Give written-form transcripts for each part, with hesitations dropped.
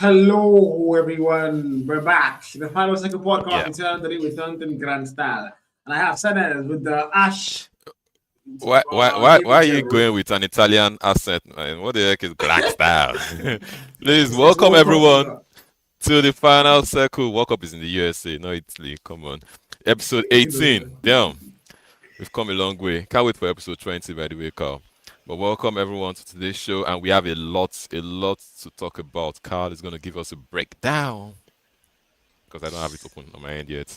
Hello, everyone. We're back. The final second podcast Yeah. returned today with Duncan Grand Style. And I have Senez with the Ash. Why are you David. going with an Italian accent, man? What the heck is black style? Please It's welcome World Cup, you everyone know. to the final circle. World Cup is in the USA, not Italy. Come on. Episode You know, 18. Damn. We've come a long way. Can't wait for episode 20, by the way, Carl. But welcome everyone to today's show, and we have a lot to talk about. Carl is going to give us a breakdown because I don't have it open on my end yet.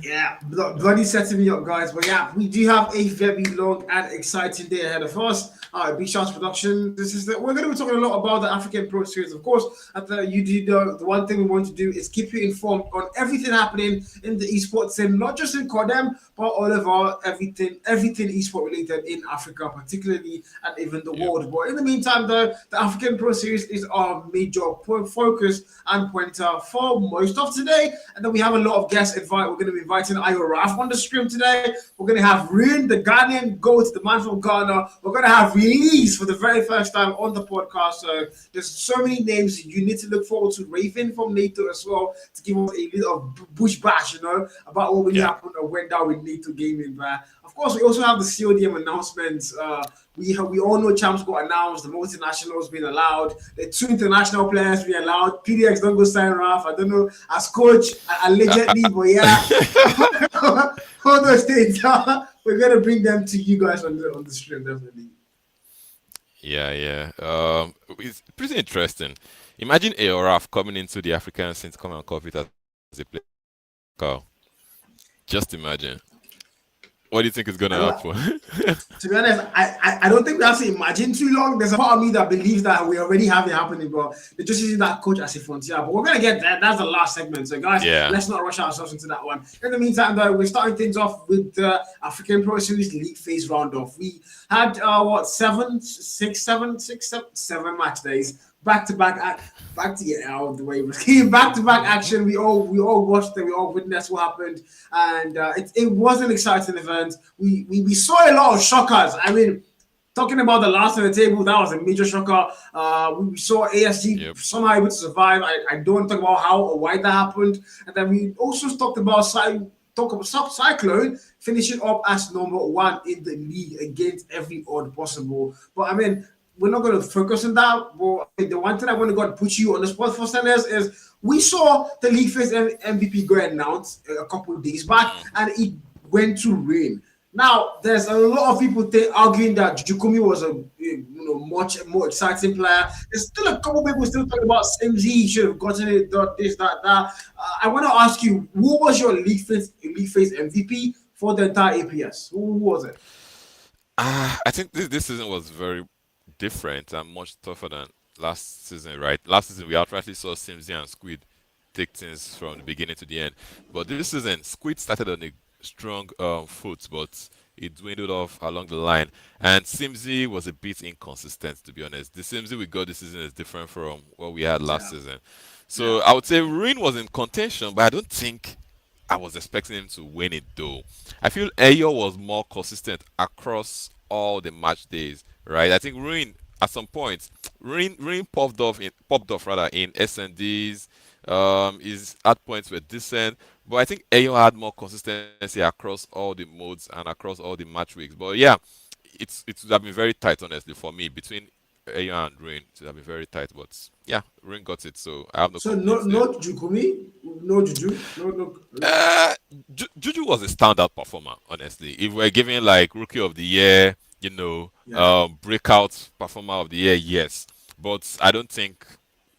Yeah, bloody setting me up, guys. But yeah, we do have a very long and exciting day ahead of us. Big Shots Production. We're going to be talking a lot about the African Pro Series, of course. You do the one thing we want to do is keep you informed on everything happening in the esports scene, not just in codm, but all of our everything esport related in Africa, particularly and even the Yep. world. But in the meantime, though, the African Pro Series is our major focus and pointer for most of today. And then we have a lot of guests invite. We're going to be inviting Ayo Raf on the stream today. We're going to have Rin, the Ghanaian goat, the man from Ghana. We're going to have Release for the very first time on the podcast. So there's so many names you need to look forward to. Raven from NATO as well to give us a little bush bash, about what really Yeah. happened or went down with NATO Gaming. But of course, we also have the CODM announcements. We all know champs got announced, the multinationals being allowed, the two international players being allowed. PDX don't go sign Raf. I don't know as coach allegedly, but yeah, all those things. We're gonna bring them to you guys on the stream definitely. Yeah, yeah. It's pretty interesting. Imagine Aoraf coming into the African scene to come and cover it as a player. Carl. Just imagine. What do you think is gonna I don't, happen? to be honest, I don't think we have to imagine too long. There's a part of me that believes that we already have it happening, but they're just using that coach as a frontier. But we're gonna get that. That's the last segment. So guys, Yeah. let's not rush ourselves into that one. In the meantime, though, we're starting things off with the African Pro Series League phase round off. We had what seven match days back to back back to out the way it was back to back action. We all watched it, we all witnessed what happened, and it was an exciting event. We saw a lot of shockers. I mean, talking about the last on the table, that was a major shocker. We saw ASG Yep. somehow able to survive. I don't talk about how or why that happened, and then we also talked about Cyclone finishing up as number one in the league against every odd possible. But I mean, we're not going to focus on that. But the one thing I want to go and put you on the spot for, Sanders, is we saw the league face MVP go announced a couple of days back, Mm. and it went to rain. Now, there's a lot of people arguing that Jukumi was a much more exciting player. There's still a couple of people still talking about Simzi should have gotten it, this, that. I want to ask you, who was your league face MVP for the entire APS? Who was it? I think this season was very different and much tougher than last season, right? Last season we outrightly saw Simsy and Squid take things from the beginning to the end. But this season, Squid started on a strong foot, but it dwindled off along the line. And Simsy was a bit inconsistent, to be honest. The Simsy we got this season is different from what we had last Yeah, season. So yeah. I would say Rin was in contention, but I don't think I was expecting him to win it though. I feel Ayo was more consistent across all the match days, right? I think Ruin at some point, Ruin popped off rather in SNDs. His at points were decent, but I think Ayo had more consistency across all the modes and across all the match weeks. But yeah, it would have been very tight honestly for me between Ayo and Ruin. It would have been very tight, but yeah, Ruin got it, so I have no So no, complaints there. no Jukumi, no Juju, no. Uh, Juju was a standout performer, honestly. If we're giving like Rookie of the Year, Yeah, breakout performer of the year, yes. But I don't think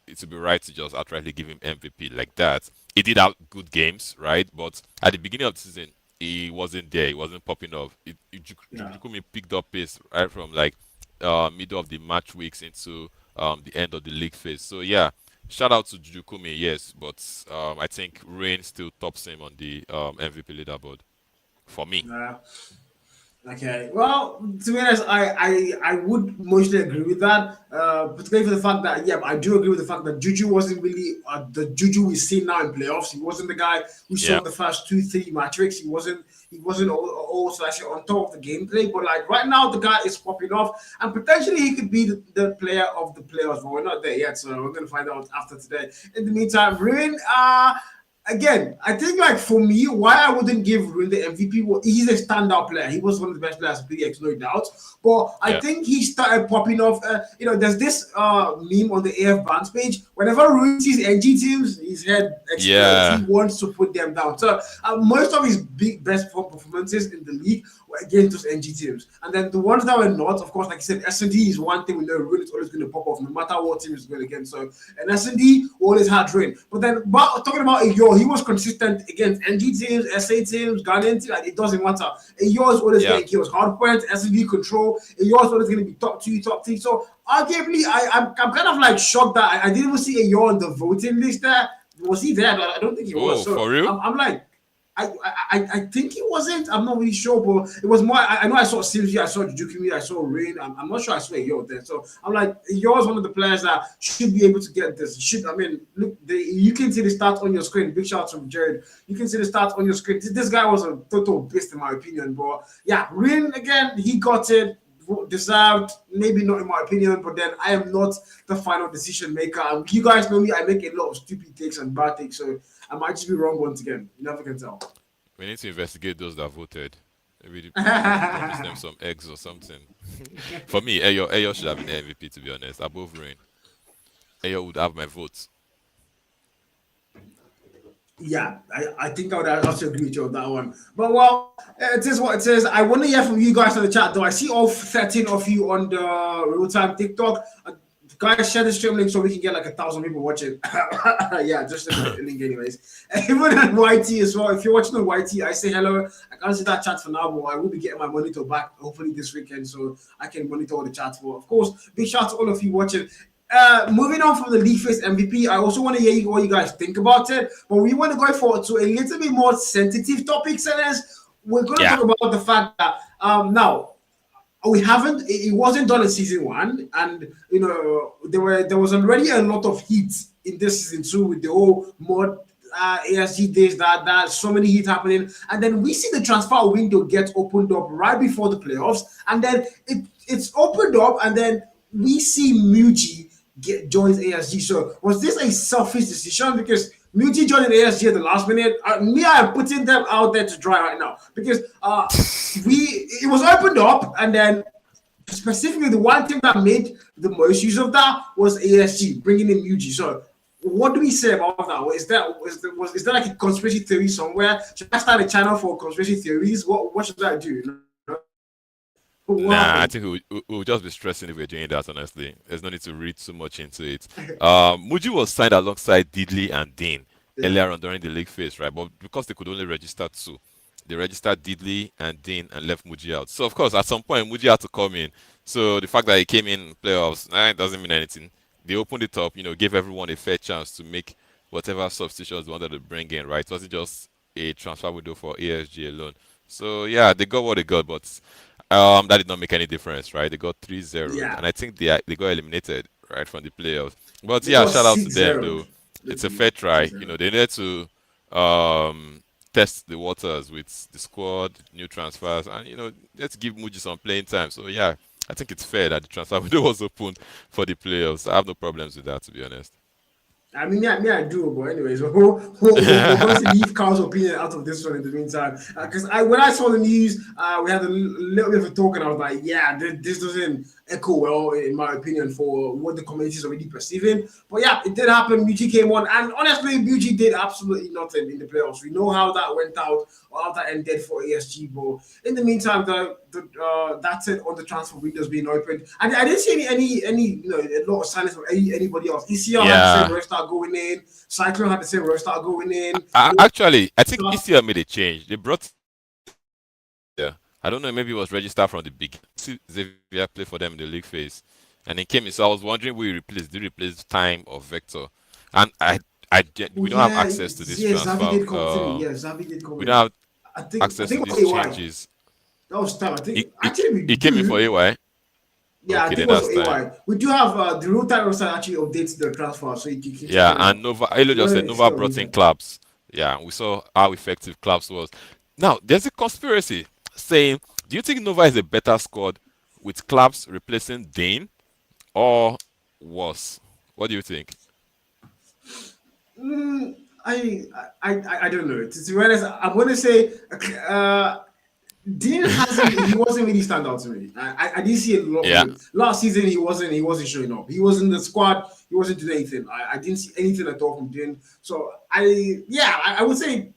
it would be right to just outrightly give him MVP like that. He did have good games, right? But at the beginning of the season, he wasn't there. He wasn't popping off. yeah. Jukumi picked up pace right from like middle of the match weeks into the end of the league phase. So yeah, shout out to Jukumi, yes, but I think Rain still tops him on the MVP leaderboard for me. Yeah. Okay. Well, to be honest, I would mostly agree with that. Particularly for the fact that yeah, I do agree with the fact that Juju wasn't really the Juju we see now in playoffs. He wasn't the guy we saw Yeah, in the first two, three metrics. He wasn't also actually on top of the gameplay. But like right now, the guy is popping off, and potentially he could be the player of the playoffs. But we're not there yet, so we're gonna find out after today. In the meantime, Ruin, again, I think like for me, why I wouldn't give Ruin the MVP, well, he's a standout player. He was one of the best players in PDX, no doubt. But I yeah, think he started popping off. There's this meme on the AF Bands page. Whenever Ruin sees NG teams, his head explodes. He yeah. wants to put them down. So most of his big best performances in the league were against those NG teams. And then the ones that were not, of course, like I said, S&D is one thing we know Ruin is always going to pop off no matter what team is going against. So and S&D always had Ruin. But talking about Ayo, he was consistent against NG teams, SA teams, Ghanaian teams. Like, it doesn't matter. Ayo is always Yeah. getting kills. Hard points, S&D control. Ayo is always going to be top two, top three. So arguably, I'm kind of like shocked that I didn't even see Ayo on the voting list there. Was he there? I don't think he was. Oh, So for real? I'm like, I think he wasn't. I'm not really sure, but it was more. I know I saw Sylvia, I saw Jujukimi, I saw Rain. I'm not sure I saw Yo there. So I'm like, Yo's one of the players that should be able to get this. Should I mean, look, you can see the stats on your screen. Big shout out from Jared. You can see the stats on your screen. This guy was a total beast in my opinion. But yeah, Rain again, he got it. Deserved, maybe not in my opinion, but then I am not the final decision maker. You guys know me, I make a lot of stupid takes and bad takes, so I might just be wrong once again. You never can tell. We need to investigate those that voted. Maybe promise them some eggs or something. For me, Ayo should have been MVP to be honest. Above Rain, Ayo would have my vote. Yeah, I think I would also agree with you on that one. But well, it is what it is. I want to hear from you guys in the chat, though. I see all 13 of you on the real time TikTok. Guys, share the stream link so we can get like 1,000 people watching. Yeah, just the link, anyways. Even on YT as well. If you're watching on YT, I say hello. I can't see that chat for now, but I will be getting my monitor back hopefully this weekend so I can monitor all the chats. But of course, big shout out to all of you watching. Moving on from the League Face MVP, I also want to hear what you guys think about it. But we want to go forward to a little bit more sensitive topics, and we're going to Yeah, talk about the fact that now we haven't it wasn't done in season one, and there was already a lot of heat in this season two with the whole mod ASG days that so many heat happening, and then we see the transfer window get opened up right before the playoffs, and then it's opened up, and then we see Muji joins ASG. So was this a selfish decision? Because Muji joining ASG at the last minute, I am putting them out there to dry right now because it was opened up, and then specifically the one team that made the most use of that was ASG bringing in Muji. So what do we say about that? Is that like a conspiracy theory somewhere? Should I start a channel for conspiracy theories? What should I do? What nah, I happened? think we'll just be stressing if we're doing that. Honestly, there's no need to read too much into it. Muji was signed alongside Diddley and Dean Yeah, earlier on during the league phase, right? But because they could only register two, they registered Diddley and Dean and left Muji out. So of course, at some point, Muji had to come in. So the fact that he came in playoffs, it doesn't mean anything. They opened it up, gave everyone a fair chance to make whatever substitutions they wanted to bring in, right? It wasn't just a transfer window for ASG alone. So yeah, they got what they got, but that did not make any difference, right? They got 3-0, yeah. and I think they got eliminated right from the playoffs. But They yeah, got shout out to six them zero. though. It's a fair try. They needed to test the waters with the squad, new transfers, and let's give Muji some playing time. So yeah, I think it's fair that the transfer window was open for the playoffs. I have no problems with that, to be honest. I mean, yeah, I do, but anyways, we're going to leave Carl's opinion out of this one in the meantime. Because when I saw the news, we had a little bit of a talk, and I was like, yeah, this doesn't echo well, in my opinion, for what the community is already perceiving. But yeah, it did happen. Bucci came on, and honestly, Bucci did absolutely nothing in the playoffs. We know how that went out, or how that ended for ASG. But in the meantime, that's it on the transfer windows being opened. And I didn't see any a lot of signings from anybody else. ECL had the same Yeah. restart going in. Cyclone had the same restart going in. Actually, I think ECL made a change. They brought yeah. I don't know, maybe it was registered from the beginning. See Xavier play for them in the league phase. And he came in, so I was wondering who he replaced. Did he replace Time or Vector? And Oh we don't have yeah, access to this yeah. Zavi transfer. did come through. Yeah, Zavi did come We in. don't have I think access to it was these AY. changes. That was tough. I He, think he, actually we he came in for do. AY. Yeah, I Okay, think then it was that's for time. AY. We do have the real time website actually updates the transfer, so you can check Yeah, it and out. Nova, Elo just When said it's Nova still brought in recent. clubs. Yeah, we saw how effective clubs was. Now, there's a conspiracy saying, do you think Nova is a better squad with clubs replacing Dane or worse? What do you think? Mm, I don't know. To be honest, I'm gonna say Dean hasn't. He wasn't really stand out to me. I didn't see a lot from Yeah. him last season. He wasn't showing up. He wasn't in the squad. He wasn't doing anything. I didn't see anything at all from Dean. So I would say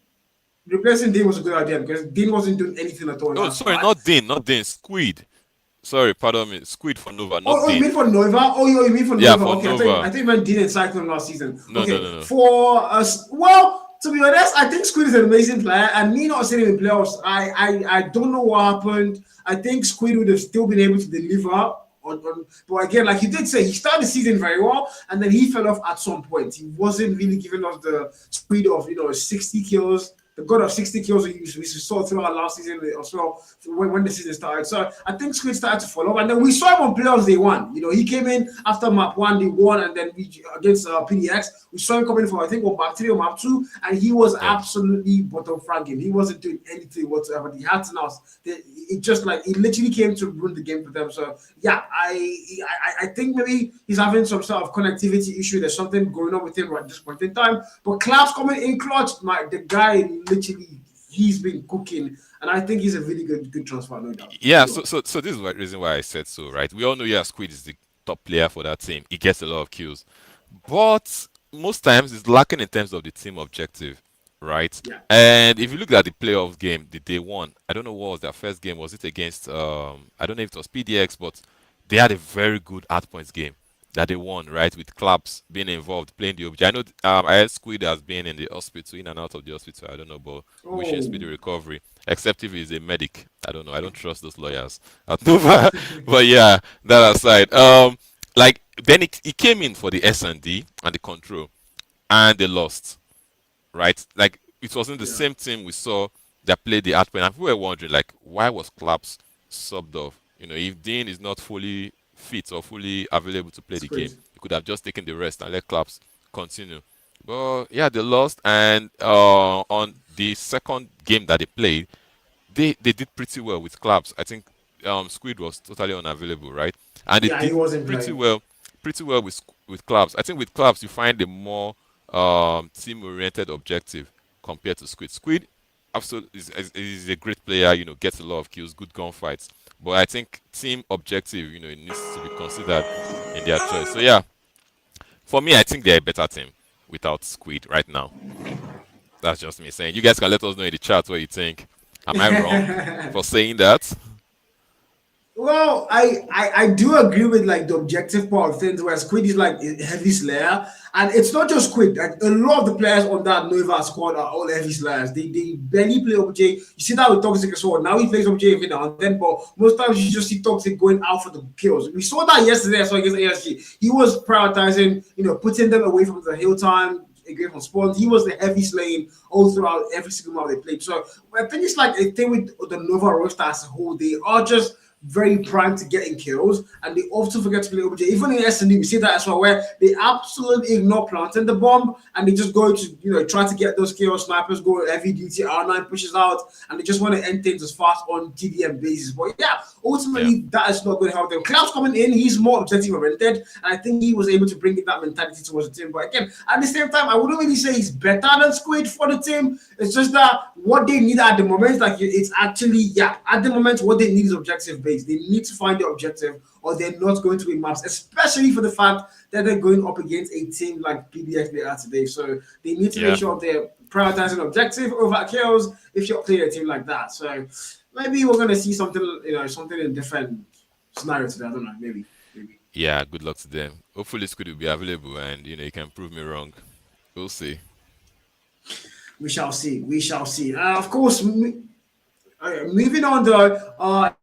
replacing Dean was a good idea because Dean wasn't doing anything at all in Oh, that sorry, squad. not Dane, not Dane, Squid. Sorry, pardon me. Squid for Nova, not Oh, you Dane. mean for Nova? Oh, you mean for Yeah, Nova? for Okay, I Nova. think you meant Dean and Cyclone last season. No, no, Okay, no, no. for us, well, to be honest, I think Squid is an amazing player, and me not seeing him in playoffs, I don't know what happened. I think Squid would have still been able to deliver. But again, like you did say, he started the season very well, and then he fell off at some point. He wasn't really giving us the speed of 60 kills, the god of 60 kills we saw throughout last season as well when the season started. So I think Squid started to fall off, and then we saw him on playoffs day one. He came in after map one, day one, and then we against PDX. We saw him coming from I think on map three or map two, and he was Yeah. absolutely bottom franking. He wasn't doing anything whatsoever. The had to it just like he literally came to ruin the game for them. So yeah, I think maybe he's having some sort of connectivity issue. There's something going on with him at this point in time. But Klaus coming in clutch, the guy literally he's been cooking, and I think he's a really good transfer, no doubt. Yeah, Go so on. so so this is the reason why I said so, right? We all know, yeah, Squid is the top player for that team. He gets a lot of kills, but most times it's lacking in terms of the team objective, right? Yeah, And if you look at the playoff game, the day one, I don't know what was their first game. Was it against I don't know if it was PDX, but they had a very good hard points game that they won, right? With clubs being involved, playing the object. I know I heard Squid has been in the hospital, in and out of the hospital. I don't know, but wishing oh speedy recovery. Except if he's a medic. I don't know. I don't trust those lawyers at Nova. But yeah, that aside. Like then he came in for the S&D and the control, and they lost, right? Like it wasn't the yeah, same team we saw that played the hard point. And people were wondering, like, why was Claps subbed off? If Dean is not fully fit or fully available to play the game, Squid. he could have just taken the rest and let Claps continue. But yeah, they lost, and on the second game that they played, they did pretty well with Claps. I think Squid was totally unavailable, right? And they Yeah, did he wasn't pretty playing. well, pretty well with Claps. I think with Claps you find a more team-oriented objective compared to Squid. Squid absolutely is a great player. Gets a lot of kills, good gunfights. But I think team objective, it needs to be considered in their choice. So yeah, for me, I think they're a better team without Squid right now. That's just me saying. You guys can let us know in the chat what you think. Am I wrong for saying that? Well, I do agree with like the objective part of things where Squid is like a heavy slayer, and it's not just Squid. Like, a lot of the players on that Nova squad are all heavy slayers. They barely play OBJ. You see that with Toxic as well. Now he plays OBJ every now and then, but most times you just see Toxic going out for the kills. We saw that yesterday. I saw against ASG. He was prioritizing, putting them away from the hill time. Again from spawns, he was the heavy slaying all throughout every single map they played. So I think it's like a thing with the Nova roster as a whole. They are just very primed to getting kills, and they often forget to play OBJ. Even in S&D, we see that as well, where they absolutely ignore planting the bomb and they just go to try to get those kills. Snipers go heavy duty, R9 pushes out, and they just want to end things as fast on TDM basis. But yeah, Yeah, ultimately that is not going to help them. Klaus coming in, he's more objective oriented, and I think he was able to bring that mentality towards the team. But again, at the same time, I wouldn't really say he's better than Squid for the team. It's just that what they need at the moment, like it's actually at the moment what they need is objective based. They need to find the objective, or they're not going to win maps, especially for the fact that they're going up against a team like PDX they are today. So they need to make yeah, sure they're prioritizing objective over kills if you're playing a team like that. So maybe we're gonna see something, something in different scenario today. I don't know, maybe. yeah. Good luck to them. Hopefully, Squid will be available, and you can prove me wrong. We'll see. We shall see. We shall see. Of course, moving on though.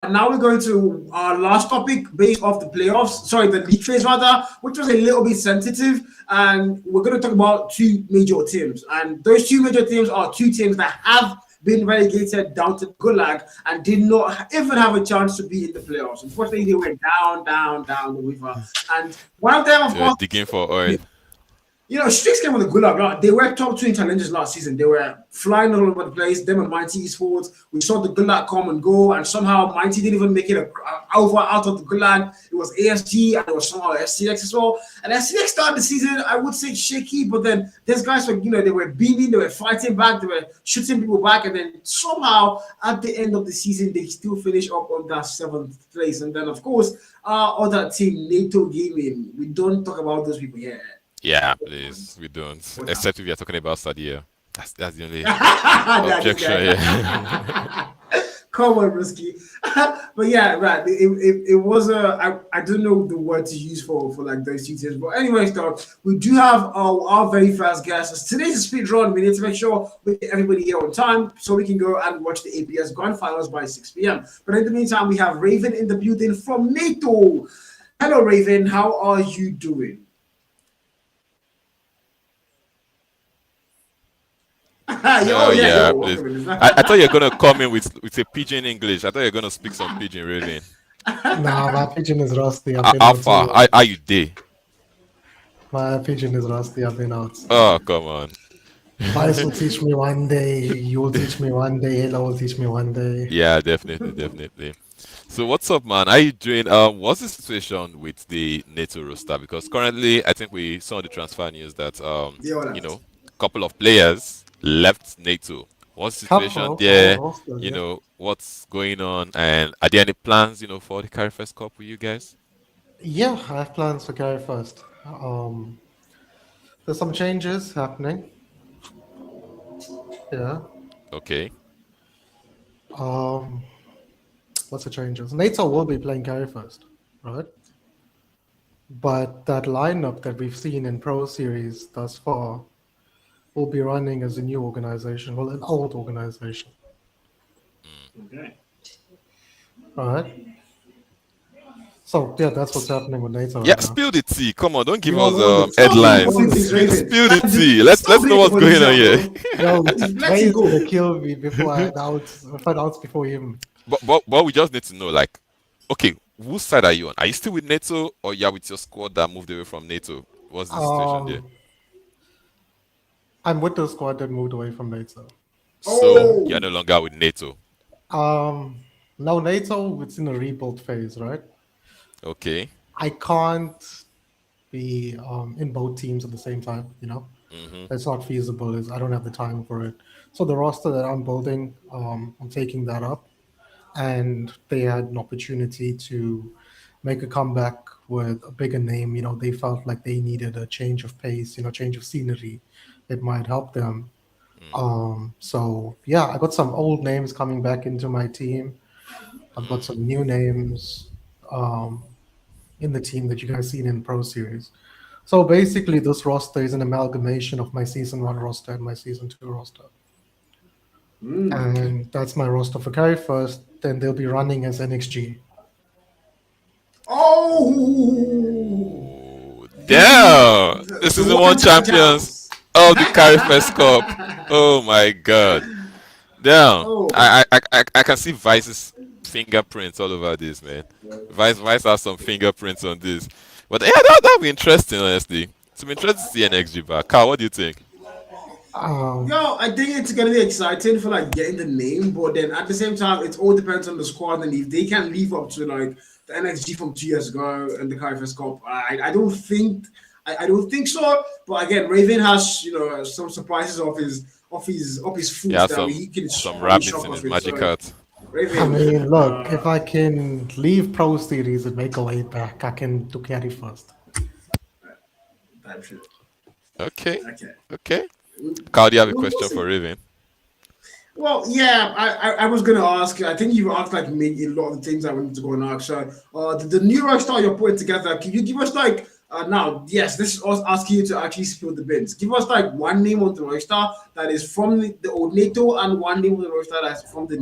Now we're going to our last topic based off the playoffs. Sorry, the league phase rather, which was a little bit sensitive. And we're going to talk about two major teams. And those two major teams are two teams that have been relegated down to Gulag and did not even have a chance to be in the playoffs. Unfortunately, they went down the river. And one of them, of You're course, digging for oil. Strix came with a Gulag. Like, they were top two in challenges last season. They were flying all over the place. Them and Mighty Esports. We saw the Gulag come and go, and somehow Mighty didn't even make it over out of the Gulag. It was ASG and it was somehow SCX as well. And SCX started the season, I would say shaky, but then these guys were, they were beaming, they were fighting back, they were shooting people back, and then somehow at the end of the season, they still finish up on that 7th place. And then, of course, our other team, NATO Gaming, we don't talk about those people here. Yeah, please, we don't. Except if you're talking about Sadia. That's the only objection. Yeah. Come on, Risky. But yeah, right. It was I don't know the word to use for like those details. But anyways, though, we do have our very first guest. Today's a speed run. We need to make sure we get everybody here on time so we can go and watch the APS Grand Finals by 6 p.m. But in the meantime, we have Raven in the building from NATO. Hello, Raven. How are you doing? Please. I thought you were gonna come in with a pidgin English. I thought you were gonna speak some pidgin, Raven. Nah, my pigeon is rusty. How far? Are you there? My pigeon is rusty. I've been out. Oh, come on. Vice will teach me one day. You will teach me one day. Halo will teach me one day. Yeah, definitely. So what's up, man? How you doing? What's the situation with the NATO roster? Because currently, I think we saw the transfer news that a couple of players left NATO. What's the situation there? What's going on? And are there any plans, for the Carry First Cup with you guys? Yeah, I have plans for Carry First. There's some changes happening. Yeah. Okay. What's the changes? NATO will be playing Carry First, right? But that lineup that we've seen in Pro Series thus far will be running as a new organization, well, an old organization. Okay. All right. So yeah, that's what's happening with NATO. Yeah, spill the tea. Come on, don't give us headlines. Spill the tea. Let's know what's going on here. No, Ray is gonna kill me before I announce before him. But we just need to know, like, okay, whose side are you on? Are you still with NATO, or you're with your squad that moved away from NATO? What's the situation there? I'm with the squad that moved away from NATO. So you're no longer with NATO. No, NATO, it's in a rebuild phase, right? Okay. I can't be in both teams at the same time, That's not feasible. I don't have the time for it. So the roster that I'm building, I'm taking that up. And they had an opportunity to make a comeback with a bigger name. They felt like they needed a change of pace, change of scenery. It might help them. So yeah, I got some old names coming back into my team. I've got some new names in the team that you guys seen in Pro Series. So basically, this roster is an amalgamation of my Season 1 roster and my Season 2 roster. And that's my roster for Carry First. Then they'll be running as NXG. Oh, damn! This is the one champions of the Carry First Cup. Oh my god! Damn! I can see Vice's fingerprints all over this, man. Vice has some fingerprints on this. But yeah, that'll be interesting, honestly. So I'm interested to see NXG back. Carl, what do you think? I think it's gonna be exciting for like getting the name, but then at the same time, it all depends on the squad and if they can live up to like the NXG from 2 years ago and the Carry First Cup. I don't think so. But again, Raven has some surprises off his foot that he can some rabbits in his magic hat. Raven, I mean, look, if I can leave Pro Series and make a way back, I can do Carry First. Okay. Carl, do you have a question for Raven? Well, yeah, I was gonna ask. I think you asked like maybe a lot of the things I wanted to go and ask. So, the new roster you're putting together, can you give us like now? Yes, this is us asking you to actually spill the beans. Give us like one name on the roster that is from the old NATO and one name on the roster that's from the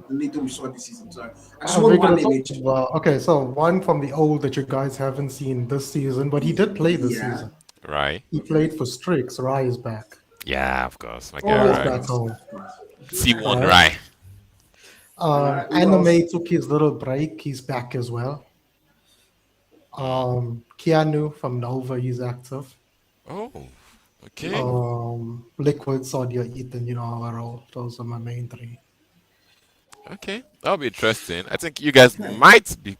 NATO we saw this season. So, I just want one name each. Okay, so one from the old that you guys haven't seen this season, but he did play this season. Right. He played for Strix. Rai is back. Yeah, of course. My guy, Rai is back home. T1 All right. Rai. All right, who else? Anime took his little break. He's back as well. Keanu from Nova, he's active. Oh, okay. Liquid, Sodia, Ethan, you know how I roll. Those are my main three. Okay, that'll be interesting. I think you guys might be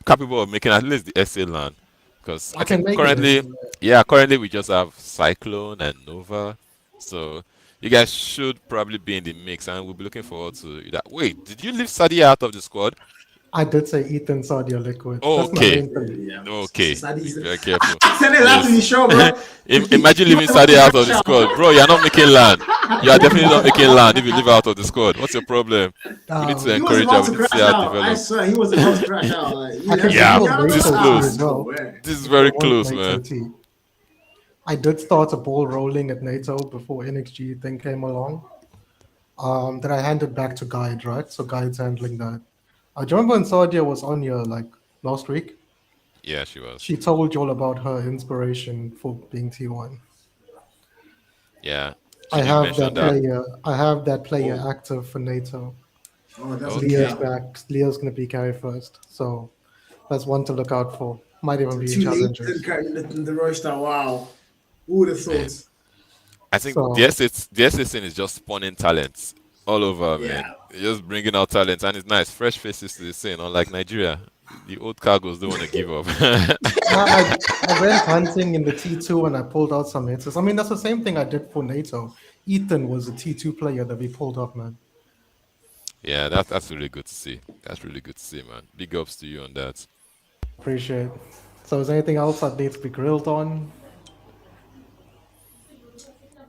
capable of making at least the SA land, because I I think can make it. currently, yeah, currently we just have Cyclone and Nova, so you guys should probably be in the mix, and we'll be looking forward to that. Wait, did you leave Sadia out of the squad? I did say Ethan, Sodia, Liquid. Oh, That's my okay, main three. Yeah, okay. Be Sadie's. very careful. Tell it out to be Yes. sure, bro. Imagine He was leaving about Sadia to out of crash the out. squad, bro. You're not making land. You are definitely not making land if you leave her out of the squad. What's your problem? We need to Um, He was encourage her. about We to need to see crash her out. I develop. swear, he was about to crash out. Like, I can Yeah, reveal yeah, this is NATO T close. as no well. way. This is If you very want close, NATO man. T. I did start a ball rolling at NATO before NXG thing came along. That I handed back to Guide, right? So Guide's handling that. Do you remember when Sadia was on here like last week? Yeah, she was. She told you all about her inspiration for being T1. Yeah, she did mention that. I have that player Oh, active for NATO. oh, that's a Leah's Okay. cap. back. Leah's gonna be carry first. So that's one to look out for. Might even So be in two ladies in challenges. the roster. Wow. Who would have Man, thought? I think So the SA scene is just spawning talents all over, man. Yeah. It's just bringing out talents, and it's nice, fresh faces to the scene. Unlike Nigeria, the old cargos don't want to give up. now I went hunting in the T2 and I pulled out some hits. I mean that's the same thing I did for NATO. Ethan was a T2 player that we pulled up, man. Yeah, that's really good to see. That's really good to see, man. Big ups to you on that. Appreciate. So is there anything else that needs to be grilled on?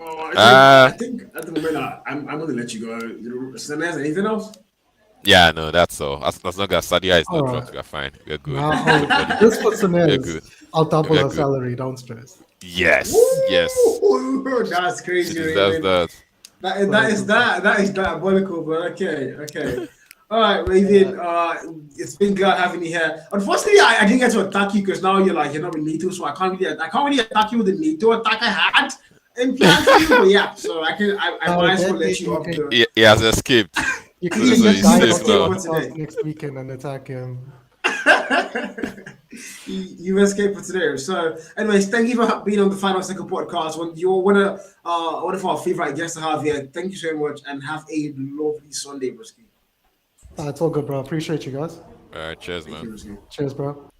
Oh, Uh I think at the moment I'm gonna let you go. Senez, anything else? yeah, no, that's all. As long as Sadia is All not right. dropped, we're fine. We're good. Now Good buddy. this for We're Sinez. good. I'll double We're her good. salary, don't stress. Yes, yes. Woo! That's She crazy, deserves Raven. that. So that's what's up. That is diabolical, but okay, okay. All right, Raven. It's been glad having you here. Unfortunately, I didn't get to attack you because now you're not with Nito, so I can't really attack you with the Nito attack I had in plan for you. But yeah, so I Now might as well again, let you up the. He has escaped. you can So, even so get he's You guide safe on the escape now. for podcast today. next weekend and attack him. You escaped for today. So, anyways, thank you for being on the Final Second podcast. When you're one of our favorite guests to have here. Thank you so much, and have a lovely Sunday, Brisky. It's all good, bro. Appreciate you guys. All right, cheers, Thank man. you, Brisky. Cheers, bro.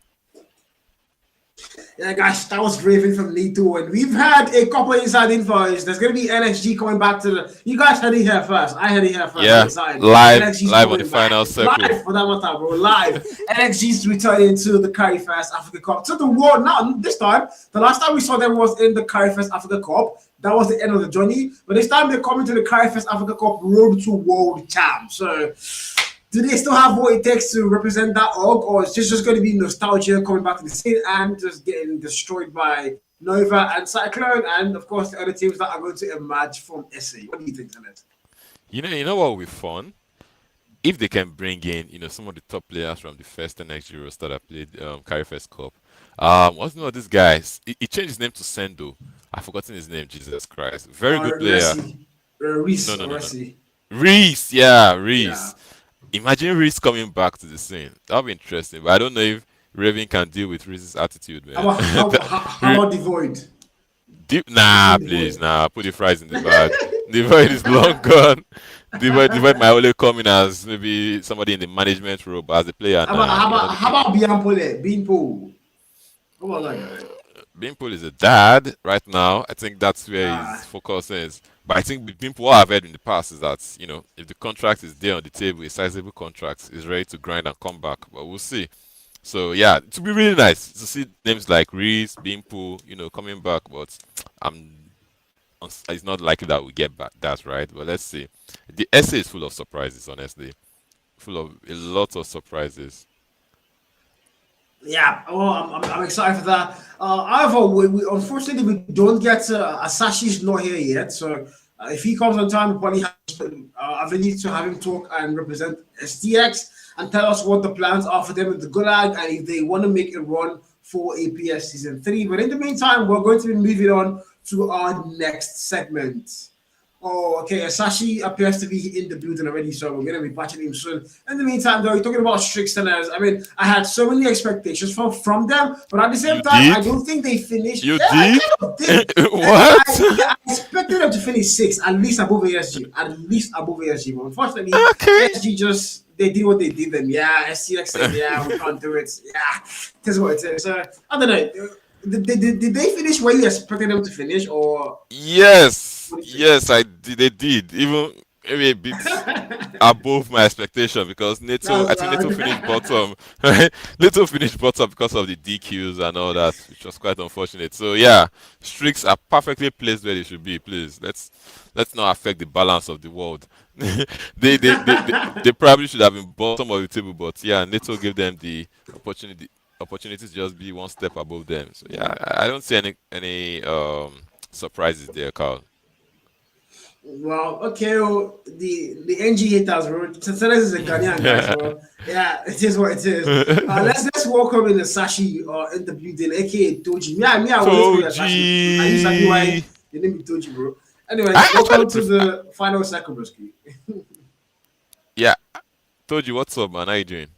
Yeah, guys, that was Raven from Nito, and we've had a couple of inside infos. There's gonna be NXG coming back to the. You guys heard it here first. I heard it here first. I'm Yeah, excited. live, NXG's live on the coming back. final circle. Live for that matter, bro. Live. NXG's returning to the Curry Fest Africa Cup to the world. Not this time. The last time we saw them was in the Curry Fest Africa Cup. That was the end of the journey. But this time they're coming to the Curry Fest Africa Cup Road to World Champ. So. Do they still have what it takes to represent that org, or is this just going to be nostalgia coming back to the scene and just getting destroyed by Nova and Cyclone, and of course the other teams that are going to emerge from SA? What do you think, Janet? You know what would be fun? If they can bring in, some of the top players from the first NXT roster that played Carry First Cup. What's the name of this guy? He changed his name to Sendo. I've forgotten his name. Jesus Christ, very good player. Reese, No, no, no, no. Resi. Reese, yeah, Yeah. Reese. Imagine Reese coming back to the scene. That'll be interesting. But I don't know if Raven can deal with Reese's attitude, man. How about the Void? Nah, please, nah. Put the fries in the bag. The void is long gone. The void might only come in as maybe somebody in the management role, but as a player, nah. How about Bianpole? Beanpole? How about that guy? Bimple is a dad right now. I think that's where his Ah, focus is. But I think with Bimple, what I've heard in the past is that, if the contract is there on the table, a sizable contract, is ready to grind and come back. But we'll see. So yeah, it would be really nice to see names like Reese, Bimple, coming back. But I'm, it's not likely that we get back that right. But let's see. The essay is full of surprises, honestly, full of a lot of surprises. yeah, well, I'm excited for that. However, unfortunately we don't get Asashi's not here yet. So if he comes on time, we probably have avenue to have him talk and represent STX and tell us what the plans are for them in the Gulag and if they want to make a run for APS season 3. But in the meantime, we're going to be moving on to our next segment. Oh, okay. Sashi appears to be in the building already, so we're gonna be watching him soon. In the meantime, though, you're talking about Strixtoners. I mean, I had so many expectations from them, but at the same You time, I did? don't think they finished. You Yeah, I did? kind of did. What? I expected them to finish six, at least above ASG, at least above ASG. But unfortunately, Okay. ASG just they did what they did. Then yeah, SCX said yeah, we can't do it. Yeah, that's what it is. So I don't know. Did they finish where you expected them to finish, or Yes, what do you yes, I did. They did, even maybe a bit think? above my expectation because Nato, That's I think Nato finished bottom. Right? Nato finished bottom because of the DQs and all that, which was quite unfortunate. So yeah, streaks are perfectly placed where they should be. Please, let's not affect the balance of the world. They probably should have been bottom of the table, but yeah, Nato gave them the opportunity to just be one step above them. So yeah, I don't see any surprises there, Carl. Well, okay, well, the NG haters, bro. Teteles is a Ghanaian guy, so yeah, it is what it is. Let's welcome in the Sashi in the building, aka Toji. Me, I always call you Sashi. I used to be why Toji. the name is Toji, bro. Anyways, I actually welcome to prefer. the final second, bro. Yeah, Toji, what's up, man? How you doing?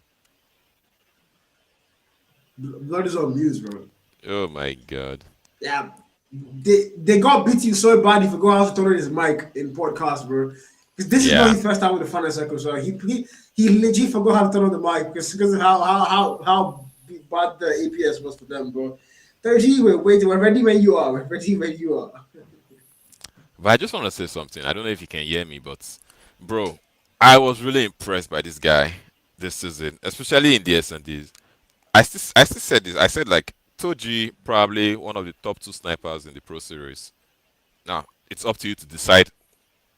Blood is on mute, bro. Oh my God. Yeah, they got beaten so bad if you go out to turn on his mic in podcast, bro. Because this is not Yeah. his first time with the final circle, so he legit forgot how to turn on the mic because of how bad the APS was for them, bro. 30, we're waiting, we're ready when you are. We're ready when you are. But I just want to say something. I don't know if you can hear me, but bro, I was really impressed by this guy this season, especially in the S&Ds. I still said this. I said like Toji probably one of the top two snipers in the Pro Series. Now it's up to you to decide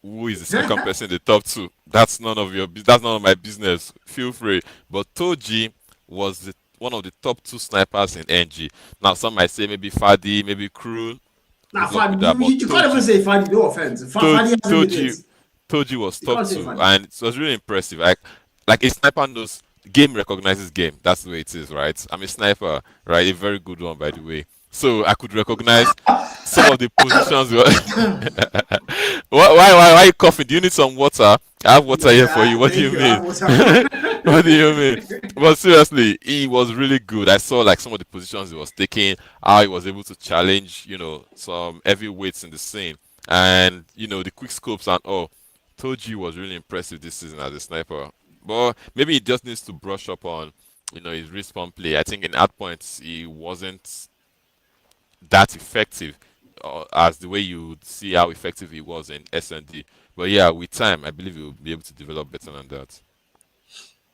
who is the second person in the top two. That's none of my business. Feel free. But Toji was one of the top two snipers in NG. Now some might say maybe Fadi, maybe Crew. Nah, Good luck with Fadi, that. But you can't even say Fadi, no offense. Fadi hasn't been it. Toji Toji was You top can't say two, Fadi. and it was really impressive. Like a sniper knows game recognizes game. That's the way it is, right? I'm a sniper, right? A very good one, by the way. So I could recognize some of the positions. Why are you coughing? Do you need some water? I have water here for you. What do Thank you you. mean? What's up? What do you mean? But seriously, he was really good. I saw like some of the positions he was taking, how he was able to challenge, some heavyweights in the scene, and the quick scopes and all. Toji was really impressive this season as a sniper. But maybe he just needs to brush up on, his respawn play. I think in at points he wasn't that effective as the way you would see how effective he was in S&D. But yeah, with time, I believe he will be able to develop better than that.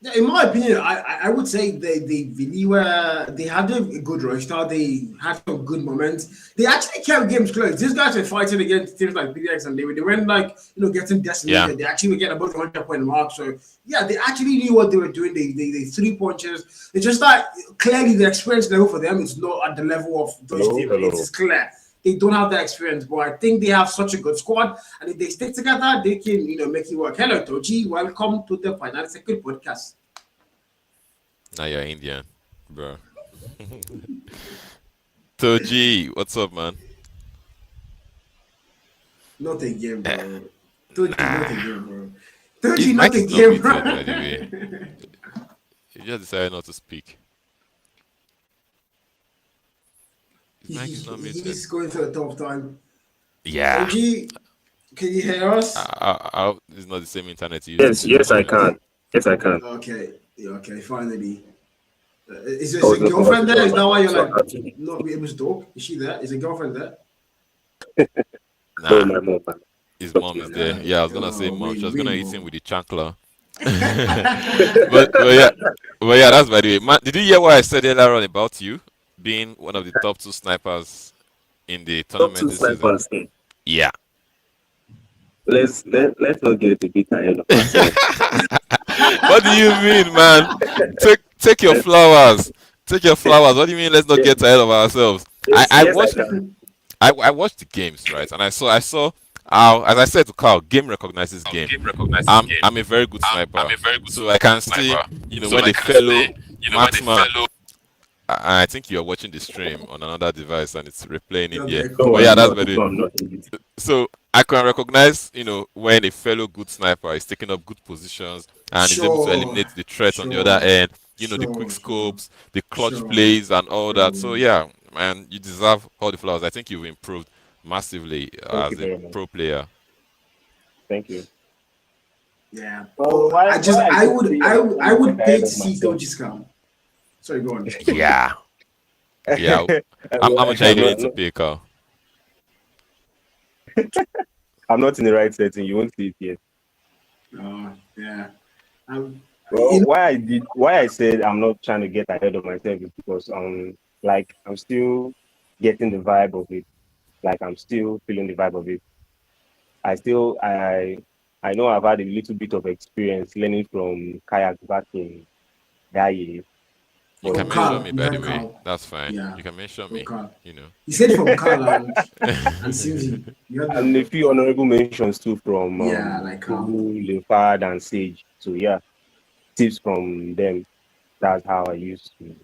Yeah, in my opinion, I would say they really were they had a good roster. They had some good moments. They actually kept games close. These guys were fighting against teams like BDX and they weren't like getting Yeah. decimated. They actually were getting above the 100 point mark. So yeah, they actually knew what they were doing. They threw punches. It's just that clearly the experience level for them is not at the level of those Hello, teams. hello. It's clear. They don't have that experience, but I think they have such a good squad, and if they stick together, they can, make it work. Hello, Toji. Welcome to the Final Second podcast. Now you're Indian, bro. Toji, what's up, man? Not a game, Eh, bro. Toji, not a Nah. game, bro. His Toji, not mic a is not game, bro. muted, by the way. He just decided not to speak. His mic is not muted. He's going through a tough time. Yeah. Toji, can you hear us? It's not the same internet you used Yes, to yes, I use. can. Yes, I can. Okay, yeah, okay, finally. Is I your was looking girlfriend at there? Is that why you're so like happy. not being able to talk? Is she there? Is your girlfriend there? No, Nah, my mom, man. his mom is Yeah, there. Yeah, I was gonna say mom. way, She was way gonna hit him more. with the chancla. but yeah, that's by the way. Man, did you hear what I said earlier on about you being one of the top two snipers in the Top tournament two this season? snipers. Yeah. Let's not get a bit ahead of ourselves. What do you mean, man? Take your flowers. Take your flowers. What do you mean? Let's not Yes, get ahead of ourselves. I, yes, I yes, I watched can. I watched the games, right, and I saw how, as I said to Carl, game recognizes game. I'm a very good sniper, so I can see when a fellow marksman. I think you're watching the stream on another device and it's replaying in here. Okay, No, cool. But yeah, I'm that's not. very. No, I'm not. So I can recognize, when a fellow good sniper is taking up good positions and is able to Sure, eliminate the threat on the other sure, end. The quick sure, sure, scopes, the clutch sure, plays, and all that. So sure. yeah, man, you deserve all the flowers. I think you've improved massively Thank you as a very much. pro player. Thank you. Yeah. Well, Oh, why I just, I keep saying I'm I trying to get would pay ahead to of see myself? Doji's come. Sorry, go on. Yeah, yeah. How much are you I'm willing not, to pay, Carl? I'm not in the right setting. You won't see it yet. Yeah. Um, Well, why I said I'm not trying to get ahead of myself is because like I'm still getting the vibe of it. Like I'm still feeling the vibe of it. I know I've had a little bit of experience learning from kayak back in that year, You but from can mention Carl, me, you by the heard way. Carl. That's fine. Yeah, You can mention from me. Carl. You know. He said from Carl and Cindy. You heard that, and a bro? few honorable mentions too from Yeah, like Carl. Ugu, Leopard, and Sage. So yeah, tips from them. That's how I used to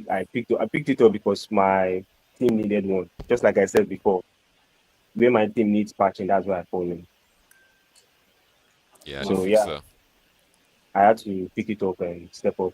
I picked it up because my team needed one. Just like I said before, where my team needs patching, that's where I fall in. Yeah, the So yeah, fixer. I had to pick it up and step up.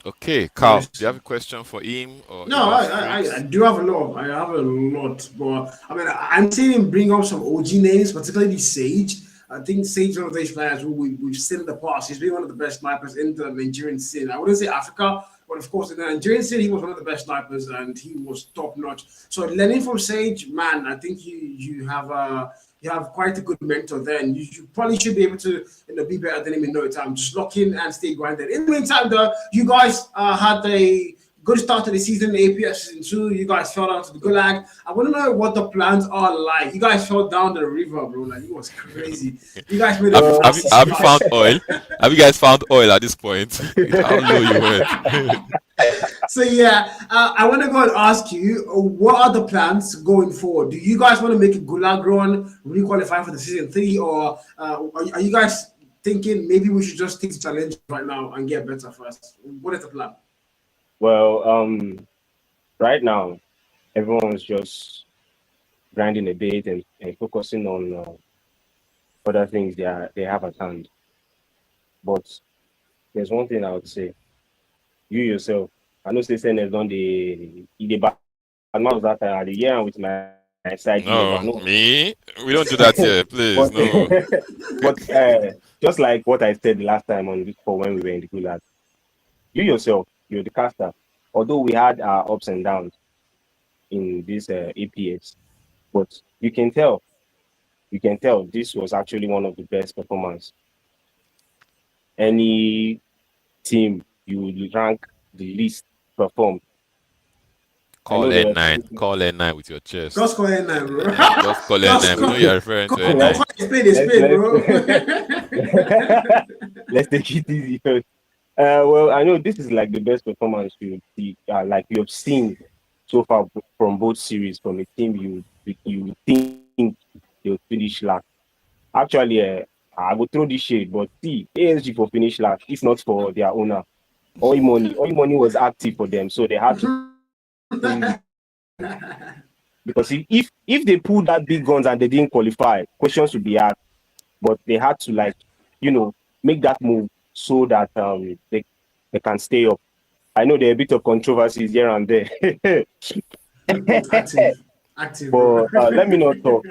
Okay, Carl, do you Nice. have a question for him or No, about I streaks? do have a lot. I have a lot, but I mean, I'm seeing him bring up some OG names, particularly Sage. I think Sage is one of those players who we've seen in the past. He's been one of the best snipers in the Nigerian scene. I wouldn't say Africa, but of course, in the Nigerian scene, he was one of the best snipers and he was top notch. So, learning from Sage, man, I think you have quite a good mentor there, and you probably should be able to be better than him in no time. Just lock in and stay grounded. In the meantime, though, you guys had a good start to the season, APS season 2. You guys fell down to the Gulag. I want to know what the plans are like. You guys fell down the river, bro. Like, it was crazy. You guys made a Have, have, you, massive have you found splash. oil? Have you guys found oil at this point? How low you went? So, yeah, I want to go and ask you, what are the plans going forward? Do you guys want to make a Gulag run, re-qualify for the season 3, or are you guys thinking maybe we should just take the challenge right now and get better first? What is the plan? Well, right now everyone's just grinding a bit and focusing on other things they have at hand. But there's one thing I would say: you yourself. I know say has done the bad mouth that the year with my side member. No, No, me? We don't do that here, please. but No. but just like what I said the last time on this call when we were in the gulag, you yourself, you're the caster. Although we had our ups and downs in this APS, but you can tell this was actually one of the best performance. Any team you would rank the least perform. I Call know there N9. Call N9 with your chest. Just call it now, bro. Just call Just N9. We know call, you're referring to come on, N9. call it spade, a let's spade, bro. let's take it easy first. Well, I know this is like the best performance you see, like you have seen so far from both series from a team you think they'll finish last. Actually, I will throw this shade, but see, ASG for finish last, it's not for their owner. All money was active for them, so they had to pull it. Because if they pulled that big guns and they didn't qualify, questions would be asked. But they had to make that move so that they can stay up. I know there are a bit of controversies here and there, Active, active, bro. but let me not talk.